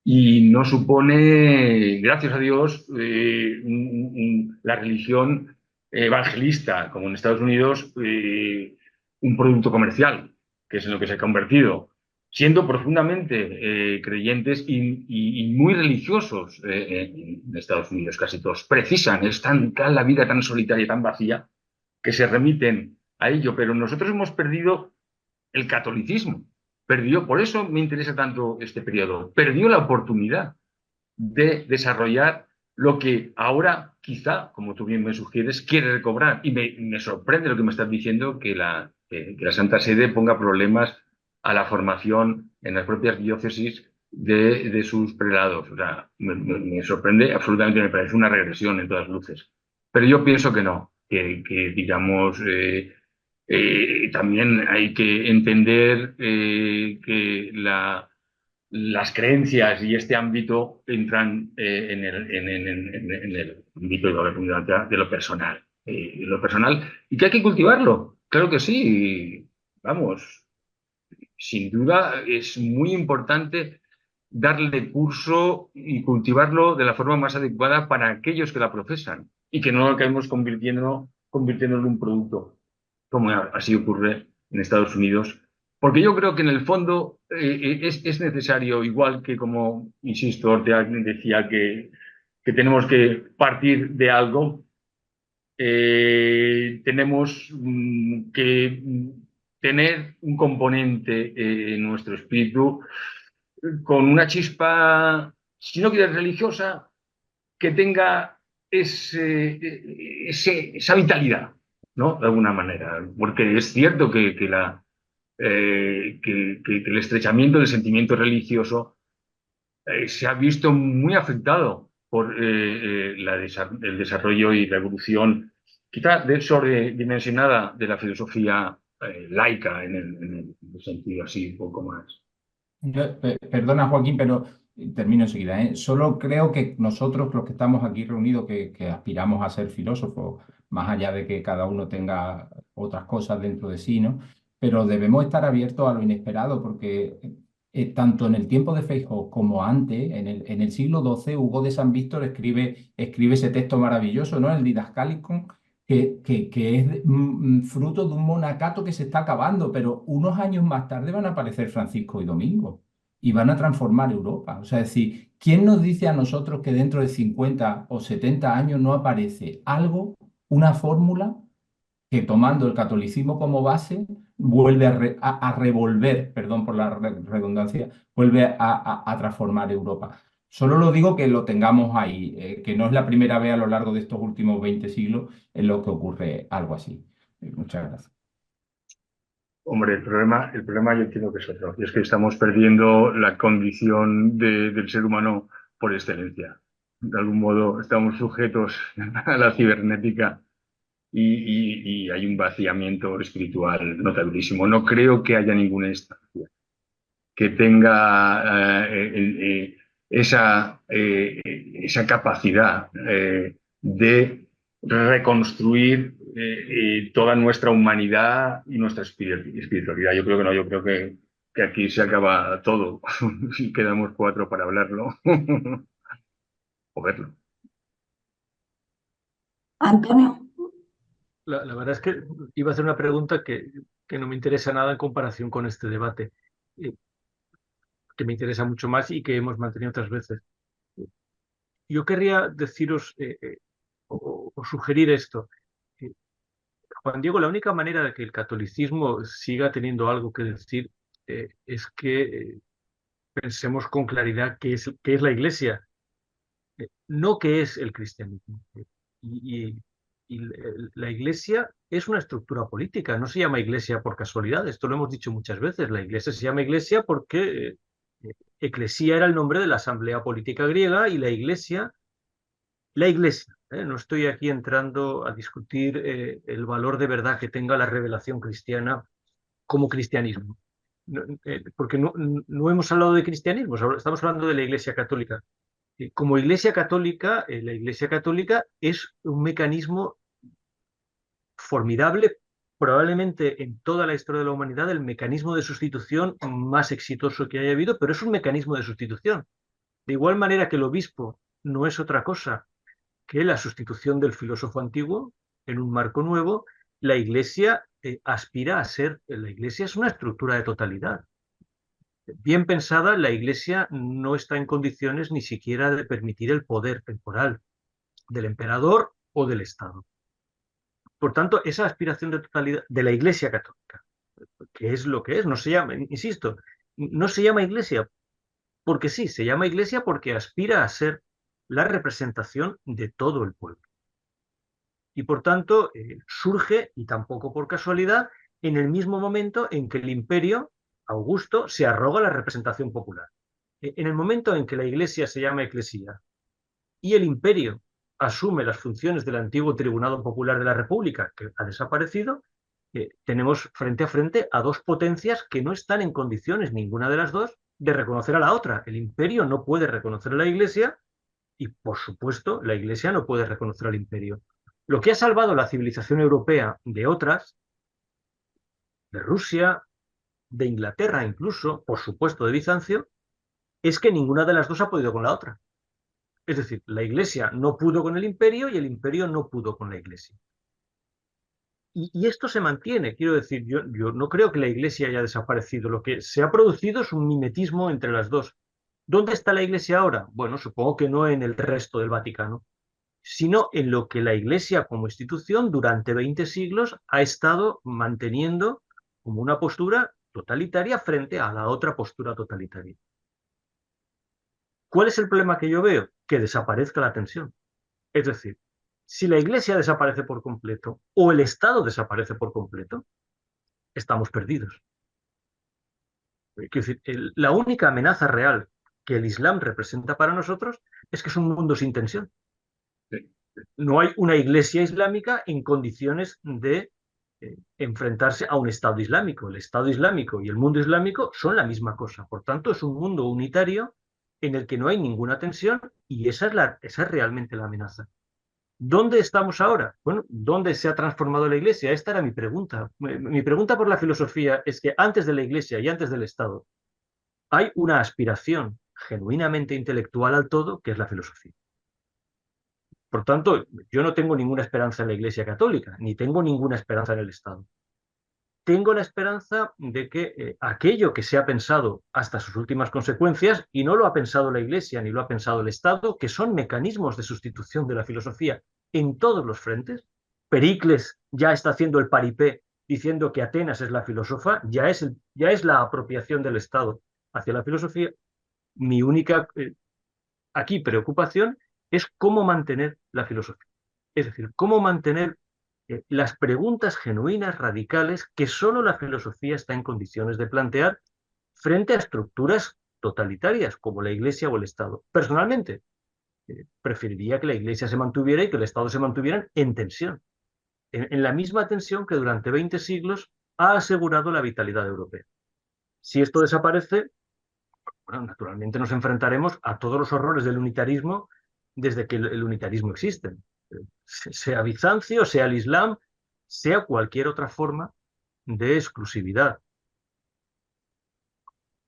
Y no supone, gracias a Dios, la religión evangelista, como en Estados Unidos, un producto comercial, que es en lo que se ha convertido, siendo profundamente creyentes y muy religiosos en Estados Unidos, casi todos. Precisan, es tan la vida tan solitaria y tan vacía que se remiten a ello, pero nosotros hemos perdido el catolicismo. Perdió, por eso me interesa tanto este periodo, perdió la oportunidad de desarrollar lo que ahora quizá, como tú bien me sugieres, quiere recobrar. Y me sorprende lo que me estás diciendo, que la Santa Sede ponga problemas a la formación en las propias diócesis de sus prelados. O sea, me sorprende absolutamente, me parece una regresión en todas luces. Pero yo pienso que no, que digamos, también hay que entender que las creencias y este ámbito entran en el ámbito de lo personal, y que hay que cultivarlo. Claro que sí, vamos, sin duda es muy importante darle curso y cultivarlo de la forma más adecuada para aquellos que la profesan y que no lo acabemos convirtiéndolo en un producto, como así ocurre en Estados Unidos. Porque yo creo que en el fondo es necesario, igual que como, insisto, Ortega decía que tenemos que partir de algo, tenemos que tener un componente en nuestro espíritu con una chispa, si no quieres religiosa, que tenga esa vitalidad, ¿no? De alguna manera. Porque es cierto que el estrechamiento del sentimiento religioso se ha visto muy afectado por el desarrollo y la evolución, quizá sobredimensionada de la filosofía laica en el sentido así un poco más. Perdona, Joaquín, pero termino enseguida, ¿eh? Solo creo que nosotros, los que estamos aquí reunidos, que aspiramos a ser filósofos, más allá de que cada uno tenga otras cosas dentro de sí, ¿no? Pero debemos estar abiertos a lo inesperado, porque tanto en el tiempo de Feijóo como antes, en el siglo XII, Hugo de San Víctor escribe ese texto maravilloso, ¿no? El Didascalicon, que es fruto de un monacato que se está acabando, pero unos años más tarde van a aparecer Francisco y Domingo y van a transformar Europa. O sea, es decir, ¿quién nos dice a nosotros que dentro de 50 o 70 años no aparece algo, una fórmula que tomando el catolicismo como base vuelve a revolver, perdón por la redundancia, vuelve a transformar Europa? Solo lo digo que lo tengamos ahí, que no es la primera vez a lo largo de estos últimos 20 siglos en lo que ocurre algo así. Muchas gracias. Hombre, el problema yo entiendo que es otro, y es que estamos perdiendo la condición del ser humano por excelencia. De algún modo estamos sujetos a la cibernética y hay un vaciamiento espiritual notabilísimo. No creo que haya ninguna instancia que tenga esa capacidad de reconstruir toda nuestra humanidad y nuestra espiritualidad. Yo creo que no, yo creo que aquí se acaba todo y quedamos cuatro para hablarlo o verlo. Antonio, La verdad es que iba a hacer una pregunta que no me interesa nada en comparación con este debate, eh, que me interesa mucho más y que hemos mantenido otras veces. Yo querría deciros o sugerir esto. Eh, Juan Diego, la única manera de que el catolicismo siga teniendo algo que decir es que pensemos con claridad qué es la Iglesia, no qué es el cristianismo. Y Y la Iglesia es una estructura política, no se llama Iglesia por casualidad, esto lo hemos dicho muchas veces. La Iglesia se llama Iglesia porque Eclesía era el nombre de la asamblea política griega y la Iglesia. No estoy aquí entrando a discutir el valor de verdad que tenga la revelación cristiana como cristianismo. Porque no hemos hablado de cristianismo, estamos hablando de la Iglesia católica. Como Iglesia católica, la Iglesia católica es un mecanismo formidable, probablemente en toda la historia de la humanidad, el mecanismo de sustitución más exitoso que haya habido, pero es un mecanismo de sustitución. De igual manera que el obispo no es otra cosa que la sustitución del filósofo antiguo en un marco nuevo, la Iglesia aspira a ser, la Iglesia es una estructura de totalidad. Bien pensada, la Iglesia no está en condiciones ni siquiera de permitir el poder temporal del emperador o del Estado. Por tanto, esa aspiración de totalidad de la Iglesia católica, que es lo que es, no se llama, insisto, no se llama Iglesia porque sí, se llama Iglesia porque aspira a ser la representación de todo el pueblo. Y por tanto, surge, y tampoco por casualidad, en el mismo momento en que el imperio Augusto se arroga la representación popular. En el momento en que la Iglesia se llama Eclesía y el imperio asume las funciones del antiguo Tribunado Popular de la República, que ha desaparecido, tenemos frente a frente a dos potencias que no están en condiciones, ninguna de las dos, de reconocer a la otra. El imperio no puede reconocer a la Iglesia y, por supuesto, la Iglesia no puede reconocer al imperio. Lo que ha salvado la civilización europea de otras, de Rusia, de Inglaterra incluso, por supuesto de Bizancio, es que ninguna de las dos ha podido con la otra. Es decir, la Iglesia no pudo con el imperio y el imperio no pudo con la Iglesia. Y esto se mantiene, quiero decir, yo no creo que la Iglesia haya desaparecido. Lo que se ha producido es un mimetismo entre las dos. ¿Dónde está la Iglesia ahora? Bueno, supongo que no en el resto del Vaticano, sino en lo que la Iglesia como institución durante 20 siglos ha estado manteniendo como una postura totalitaria frente a la otra postura totalitaria. ¿Cuál es el problema que yo veo? Que desaparezca la tensión. Es decir, si la Iglesia desaparece por completo o el Estado desaparece por completo, estamos perdidos. Quiero decir, la única amenaza real que el Islam representa para nosotros es que es un mundo sin tensión. No hay una Iglesia islámica en condiciones de enfrentarse a un Estado islámico. El Estado islámico y el mundo islámico son la misma cosa. Por tanto, es un mundo unitario en el que no hay ninguna tensión y esa es realmente la amenaza. ¿Dónde estamos ahora? Bueno, ¿dónde se ha transformado la Iglesia? Esta era mi pregunta. Mi pregunta por la filosofía es que antes de la Iglesia y antes del Estado hay una aspiración genuinamente intelectual al todo, que es la filosofía. Por tanto, yo no tengo ninguna esperanza en la Iglesia católica, ni tengo ninguna esperanza en el Estado. Tengo la esperanza de que aquello que se ha pensado hasta sus últimas consecuencias, y no lo ha pensado la Iglesia ni lo ha pensado el Estado, que son mecanismos de sustitución de la filosofía en todos los frentes. Pericles ya está haciendo el paripé diciendo que Atenas es la filósofa, ya es la apropiación del Estado hacia la filosofía. Mi única aquí preocupación es cómo mantener la filosofía. Es decir, cómo mantener las preguntas genuinas, radicales, que solo la filosofía está en condiciones de plantear frente a estructuras totalitarias como la Iglesia o el Estado. Personalmente, preferiría que la Iglesia se mantuviera y que el Estado se mantuvieran en tensión, en la misma tensión que durante 20 siglos ha asegurado la vitalidad europea. Si esto desaparece, bueno, naturalmente nos enfrentaremos a todos los horrores del unitarismo desde que el unitarismo existe. Sea Bizancio, sea el Islam, sea cualquier otra forma de exclusividad,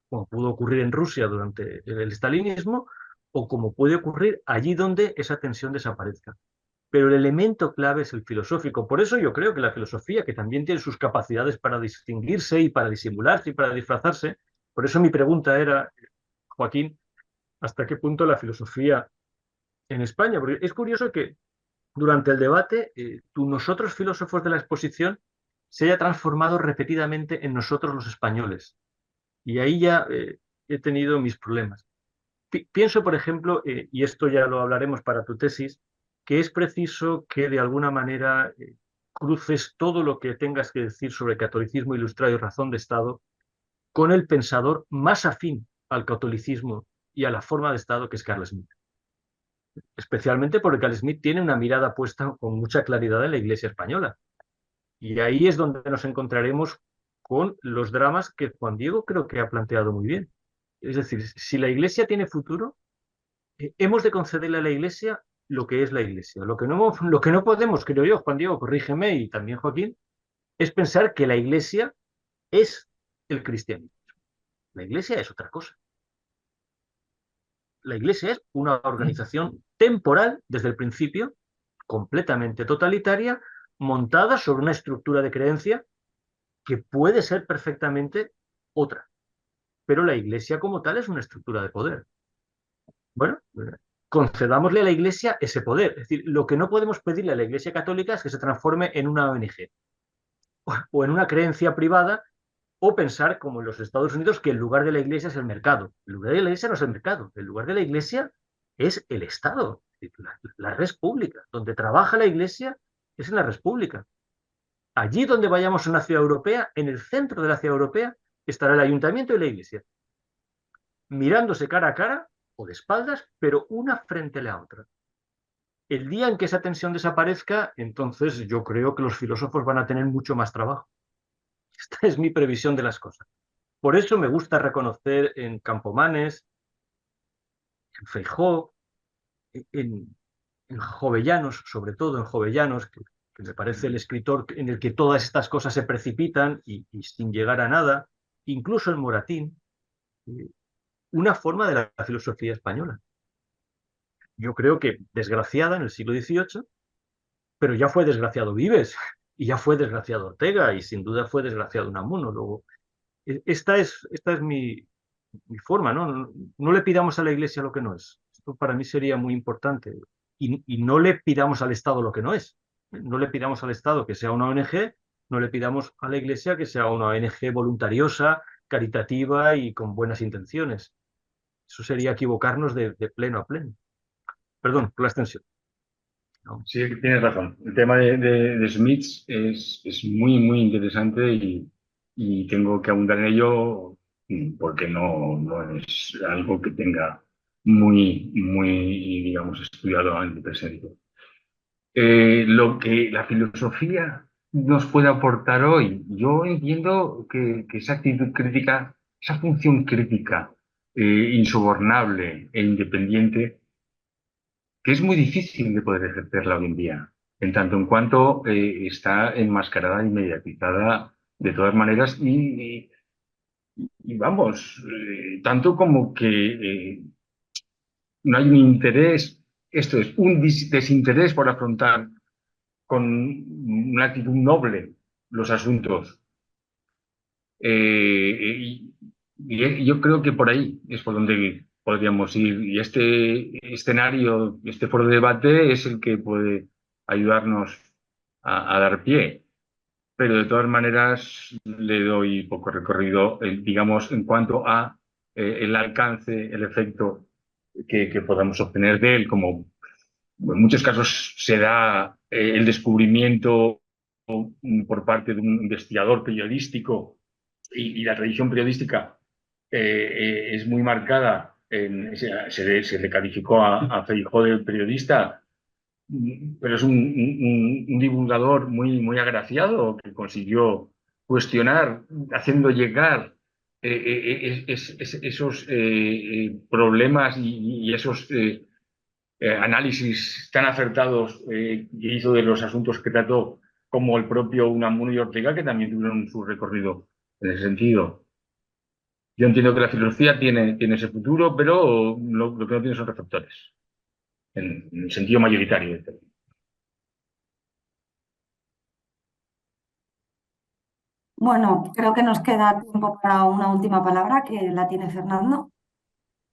como pudo ocurrir en Rusia durante el estalinismo, o como puede ocurrir allí donde esa tensión desaparezca. Pero el elemento clave es el filosófico. Por eso yo creo que la filosofía, que también tiene sus capacidades para distinguirse y para disimularse y para disfrazarse, por eso mi pregunta era, Joaquín, ¿hasta qué punto la filosofía en España? Porque es curioso que durante el debate, nosotros filósofos de la exposición se haya transformado repetidamente en nosotros los españoles. Y ahí ya he tenido mis problemas. Pienso, por ejemplo, y esto ya lo hablaremos para tu tesis, que es preciso que de alguna manera cruces todo lo que tengas que decir sobre catolicismo ilustrado y razón de Estado con el pensador más afín al catolicismo y a la forma de Estado, que es Carl Smith. Especialmente porque Carl Smith tiene una mirada puesta con mucha claridad en la Iglesia española. Y ahí es donde nos encontraremos con los dramas que Juan Diego creo que ha planteado muy bien. Es decir, si la Iglesia tiene futuro, hemos de concederle a la Iglesia lo que es la Iglesia. Lo que no podemos, creo yo, Juan Diego, corrígeme, y también Joaquín, es pensar que la Iglesia es el cristianismo. La Iglesia es otra cosa. La Iglesia es una organización temporal desde el principio, completamente totalitaria, montada sobre una estructura de creencia que puede ser perfectamente otra. Pero la Iglesia como tal es una estructura de poder. Bueno, concedámosle a la Iglesia ese poder. Es decir, lo que no podemos pedirle a la Iglesia católica es que se transforme en una ONG o en una creencia privada, o pensar, como en los Estados Unidos, que el lugar de la Iglesia es el mercado. El lugar de la Iglesia no es el mercado. El lugar de la Iglesia es el Estado, la red pública. Donde trabaja la Iglesia es en la red pública. Allí donde vayamos a una ciudad europea, en el centro de la ciudad europea, estará el ayuntamiento y la Iglesia, mirándose cara a cara o de espaldas, pero una frente a la otra. El día en que esa tensión desaparezca, entonces yo creo que los filósofos van a tener mucho más trabajo. Esta es mi previsión de las cosas. Por eso me gusta reconocer en Campomanes, en Feijóo, en Jovellanos, sobre todo en Jovellanos, que me parece el escritor en el que todas estas cosas se precipitan y sin llegar a nada, incluso en Moratín, una forma de la filosofía española. Yo creo que desgraciada en el siglo XVIII, pero ya fue desgraciado Vives, y ya fue desgraciado Ortega, y sin duda fue desgraciado Unamuno. Luego, esta es mi forma, ¿no? No le pidamos a la Iglesia lo que no es. Esto para mí sería muy importante. Y no le pidamos al Estado lo que no es. No le pidamos al Estado que sea una ONG, no le pidamos a la Iglesia que sea una ONG voluntariosa, caritativa y con buenas intenciones. Eso sería equivocarnos de pleno a pleno. Perdón por la extensión. ¿No? Sí, tienes razón. El tema de Smith es muy, muy interesante y tengo que abundar en ello porque no es algo que tenga muy, muy, digamos, estudiado en el presente. Lo que la filosofía nos puede aportar hoy, yo entiendo que esa actitud crítica, esa función crítica insobornable e independiente, que es muy difícil de poder ejercerla hoy en día, en tanto en cuanto está enmascarada y mediatizada de todas maneras y vamos, tanto como que no hay un interés, esto es, un desinterés por afrontar con una actitud noble los asuntos. Y yo creo que por ahí es por donde podríamos ir. Y este escenario, este foro de debate es el que puede ayudarnos a dar pie. Pero de todas maneras le doy poco recorrido, digamos, en cuanto a el alcance, el efecto que podamos obtener de él, como en muchos casos se da el descubrimiento por parte de un investigador periodístico y la tradición periodística es muy marcada. Se le calificó a Feijóo de periodista, pero es un divulgador muy, muy agraciado que consiguió cuestionar, haciendo llegar esos problemas y esos análisis tan acertados que hizo de los asuntos que trató, como el propio Unamuno y Ortega, que también tuvieron su recorrido en ese sentido. Yo entiendo que la filosofía tiene ese futuro, pero lo que no tiene son receptores, en el sentido mayoritario del término. Bueno, creo que nos queda tiempo para una última palabra que la tiene Fernando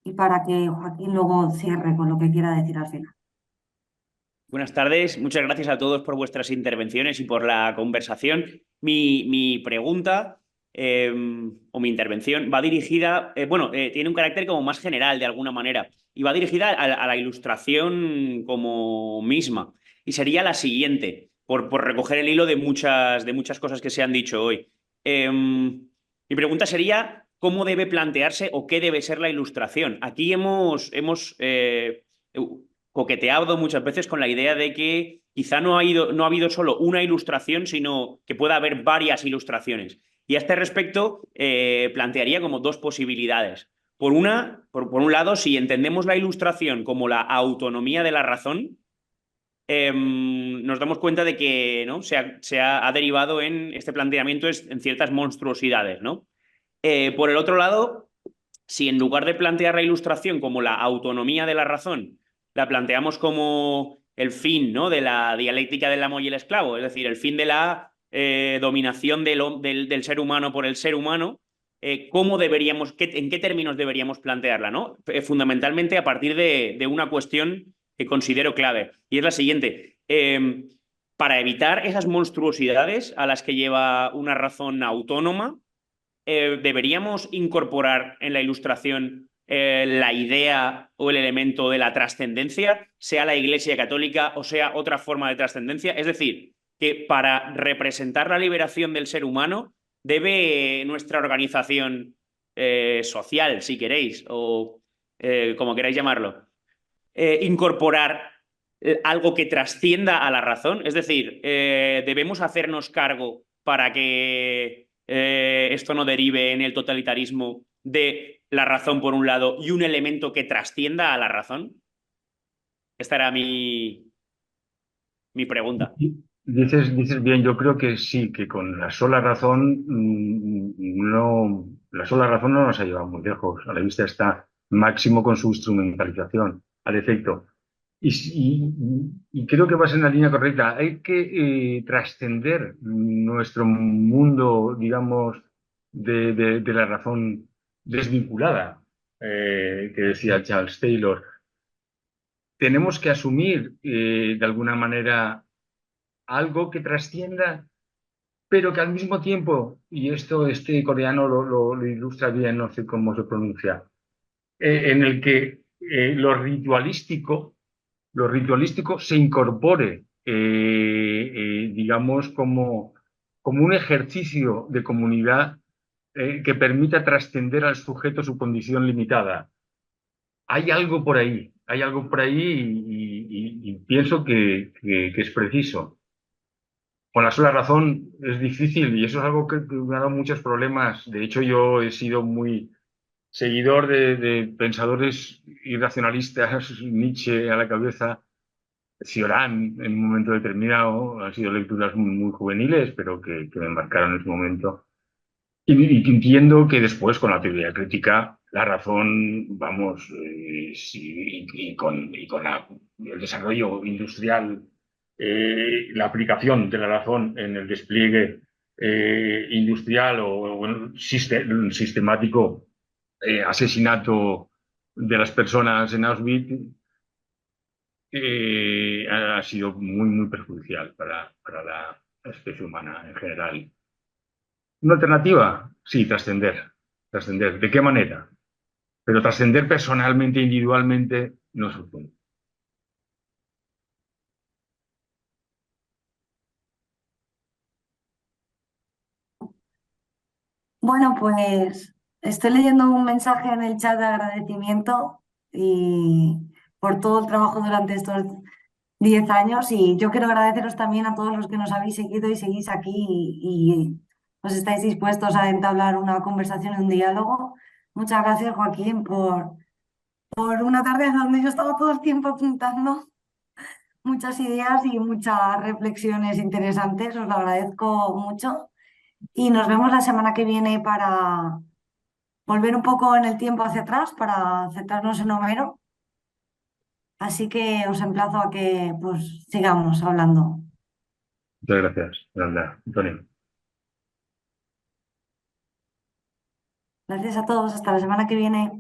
y para que Joaquín luego cierre con lo que quiera decir al final. Buenas tardes, muchas gracias a todos por vuestras intervenciones y por la conversación. Mi pregunta o mi intervención, va dirigida, tiene un carácter como más general de alguna manera y va dirigida a la ilustración como misma. Y sería la siguiente, por recoger el hilo de muchas cosas que se han dicho hoy. Mi pregunta sería, ¿cómo debe plantearse o qué debe ser la ilustración? Aquí hemos coqueteado muchas veces con la idea de que quizá no ha habido solo una ilustración, sino que pueda haber varias ilustraciones. Y a este respecto, plantearía como dos posibilidades. Por un lado, si entendemos la ilustración como la autonomía de la razón, nos damos cuenta de que, ¿no?, se ha derivado en este planteamiento en ciertas monstruosidades, ¿no? Por el otro lado, si en lugar de plantear la ilustración como la autonomía de la razón, la planteamos como el fin, ¿no?, de la dialéctica del amo y el esclavo, es decir, el fin de la dominación del ser humano por el ser humano, ¿en qué términos deberíamos plantearla, ¿no? Fundamentalmente a partir de una cuestión que considero clave, y es la siguiente. Para evitar esas monstruosidades a las que lleva una razón autónoma, deberíamos incorporar en la ilustración la idea o el elemento de la trascendencia, sea la Iglesia Católica o sea otra forma de trascendencia. Es decir, que para representar la liberación del ser humano debe nuestra organización social, si queréis, o como queráis llamarlo, incorporar algo que trascienda a la razón. Es decir, debemos hacernos cargo para que esto no derive en el totalitarismo de la razón por un lado y un elemento que trascienda a la razón. Esta era mi pregunta. Dices bien, yo creo que sí, que con la sola razón no nos ha llevado muy lejos. A la vista está máximo con su instrumentalización, al efecto. Y creo que vas en la línea correcta. Hay que trascender nuestro mundo, digamos, de la razón desvinculada, que decía Charles Taylor. Tenemos que asumir, de alguna manera, algo que trascienda, pero que al mismo tiempo, y este coreano lo ilustra bien, no sé cómo se pronuncia, en el que lo ritualístico se incorpore, digamos, como un ejercicio de comunidad que permita trascender al sujeto su condición limitada. Hay algo por ahí y pienso que es preciso. Con la sola razón es difícil y eso es algo que me ha dado muchos problemas. De hecho, yo he sido muy seguidor de pensadores irracionalistas, Nietzsche a la cabeza, Cioran en un momento determinado. Han sido lecturas muy juveniles, pero que me marcaron en su momento. Y entiendo que después, con la teoría crítica, la razón, vamos, y con el desarrollo industrial, la aplicación de la razón en el despliegue industrial o en el sistemático asesinato de las personas en Auschwitz, ha sido muy perjudicial para la especie humana en general. ¿Una alternativa? Sí, trascender. ¿Trascender? ¿De qué manera? Pero trascender personalmente, individualmente, no sucede. Bueno, pues estoy leyendo un mensaje en el chat de agradecimiento y por todo el trabajo durante estos 10 años, y yo quiero agradeceros también a todos los que nos habéis seguido y seguís aquí y os estáis dispuestos a entablar una conversación, un diálogo. Muchas gracias, Joaquín, por una tarde donde yo estaba todo el tiempo apuntando muchas ideas y muchas reflexiones interesantes. Os lo agradezco mucho y nos vemos la semana que viene para volver un poco en el tiempo hacia atrás, para centrarnos en Homero. Así que os emplazo a que pues sigamos hablando. Muchas gracias, Antonio. Gracias a todos, hasta la semana que viene.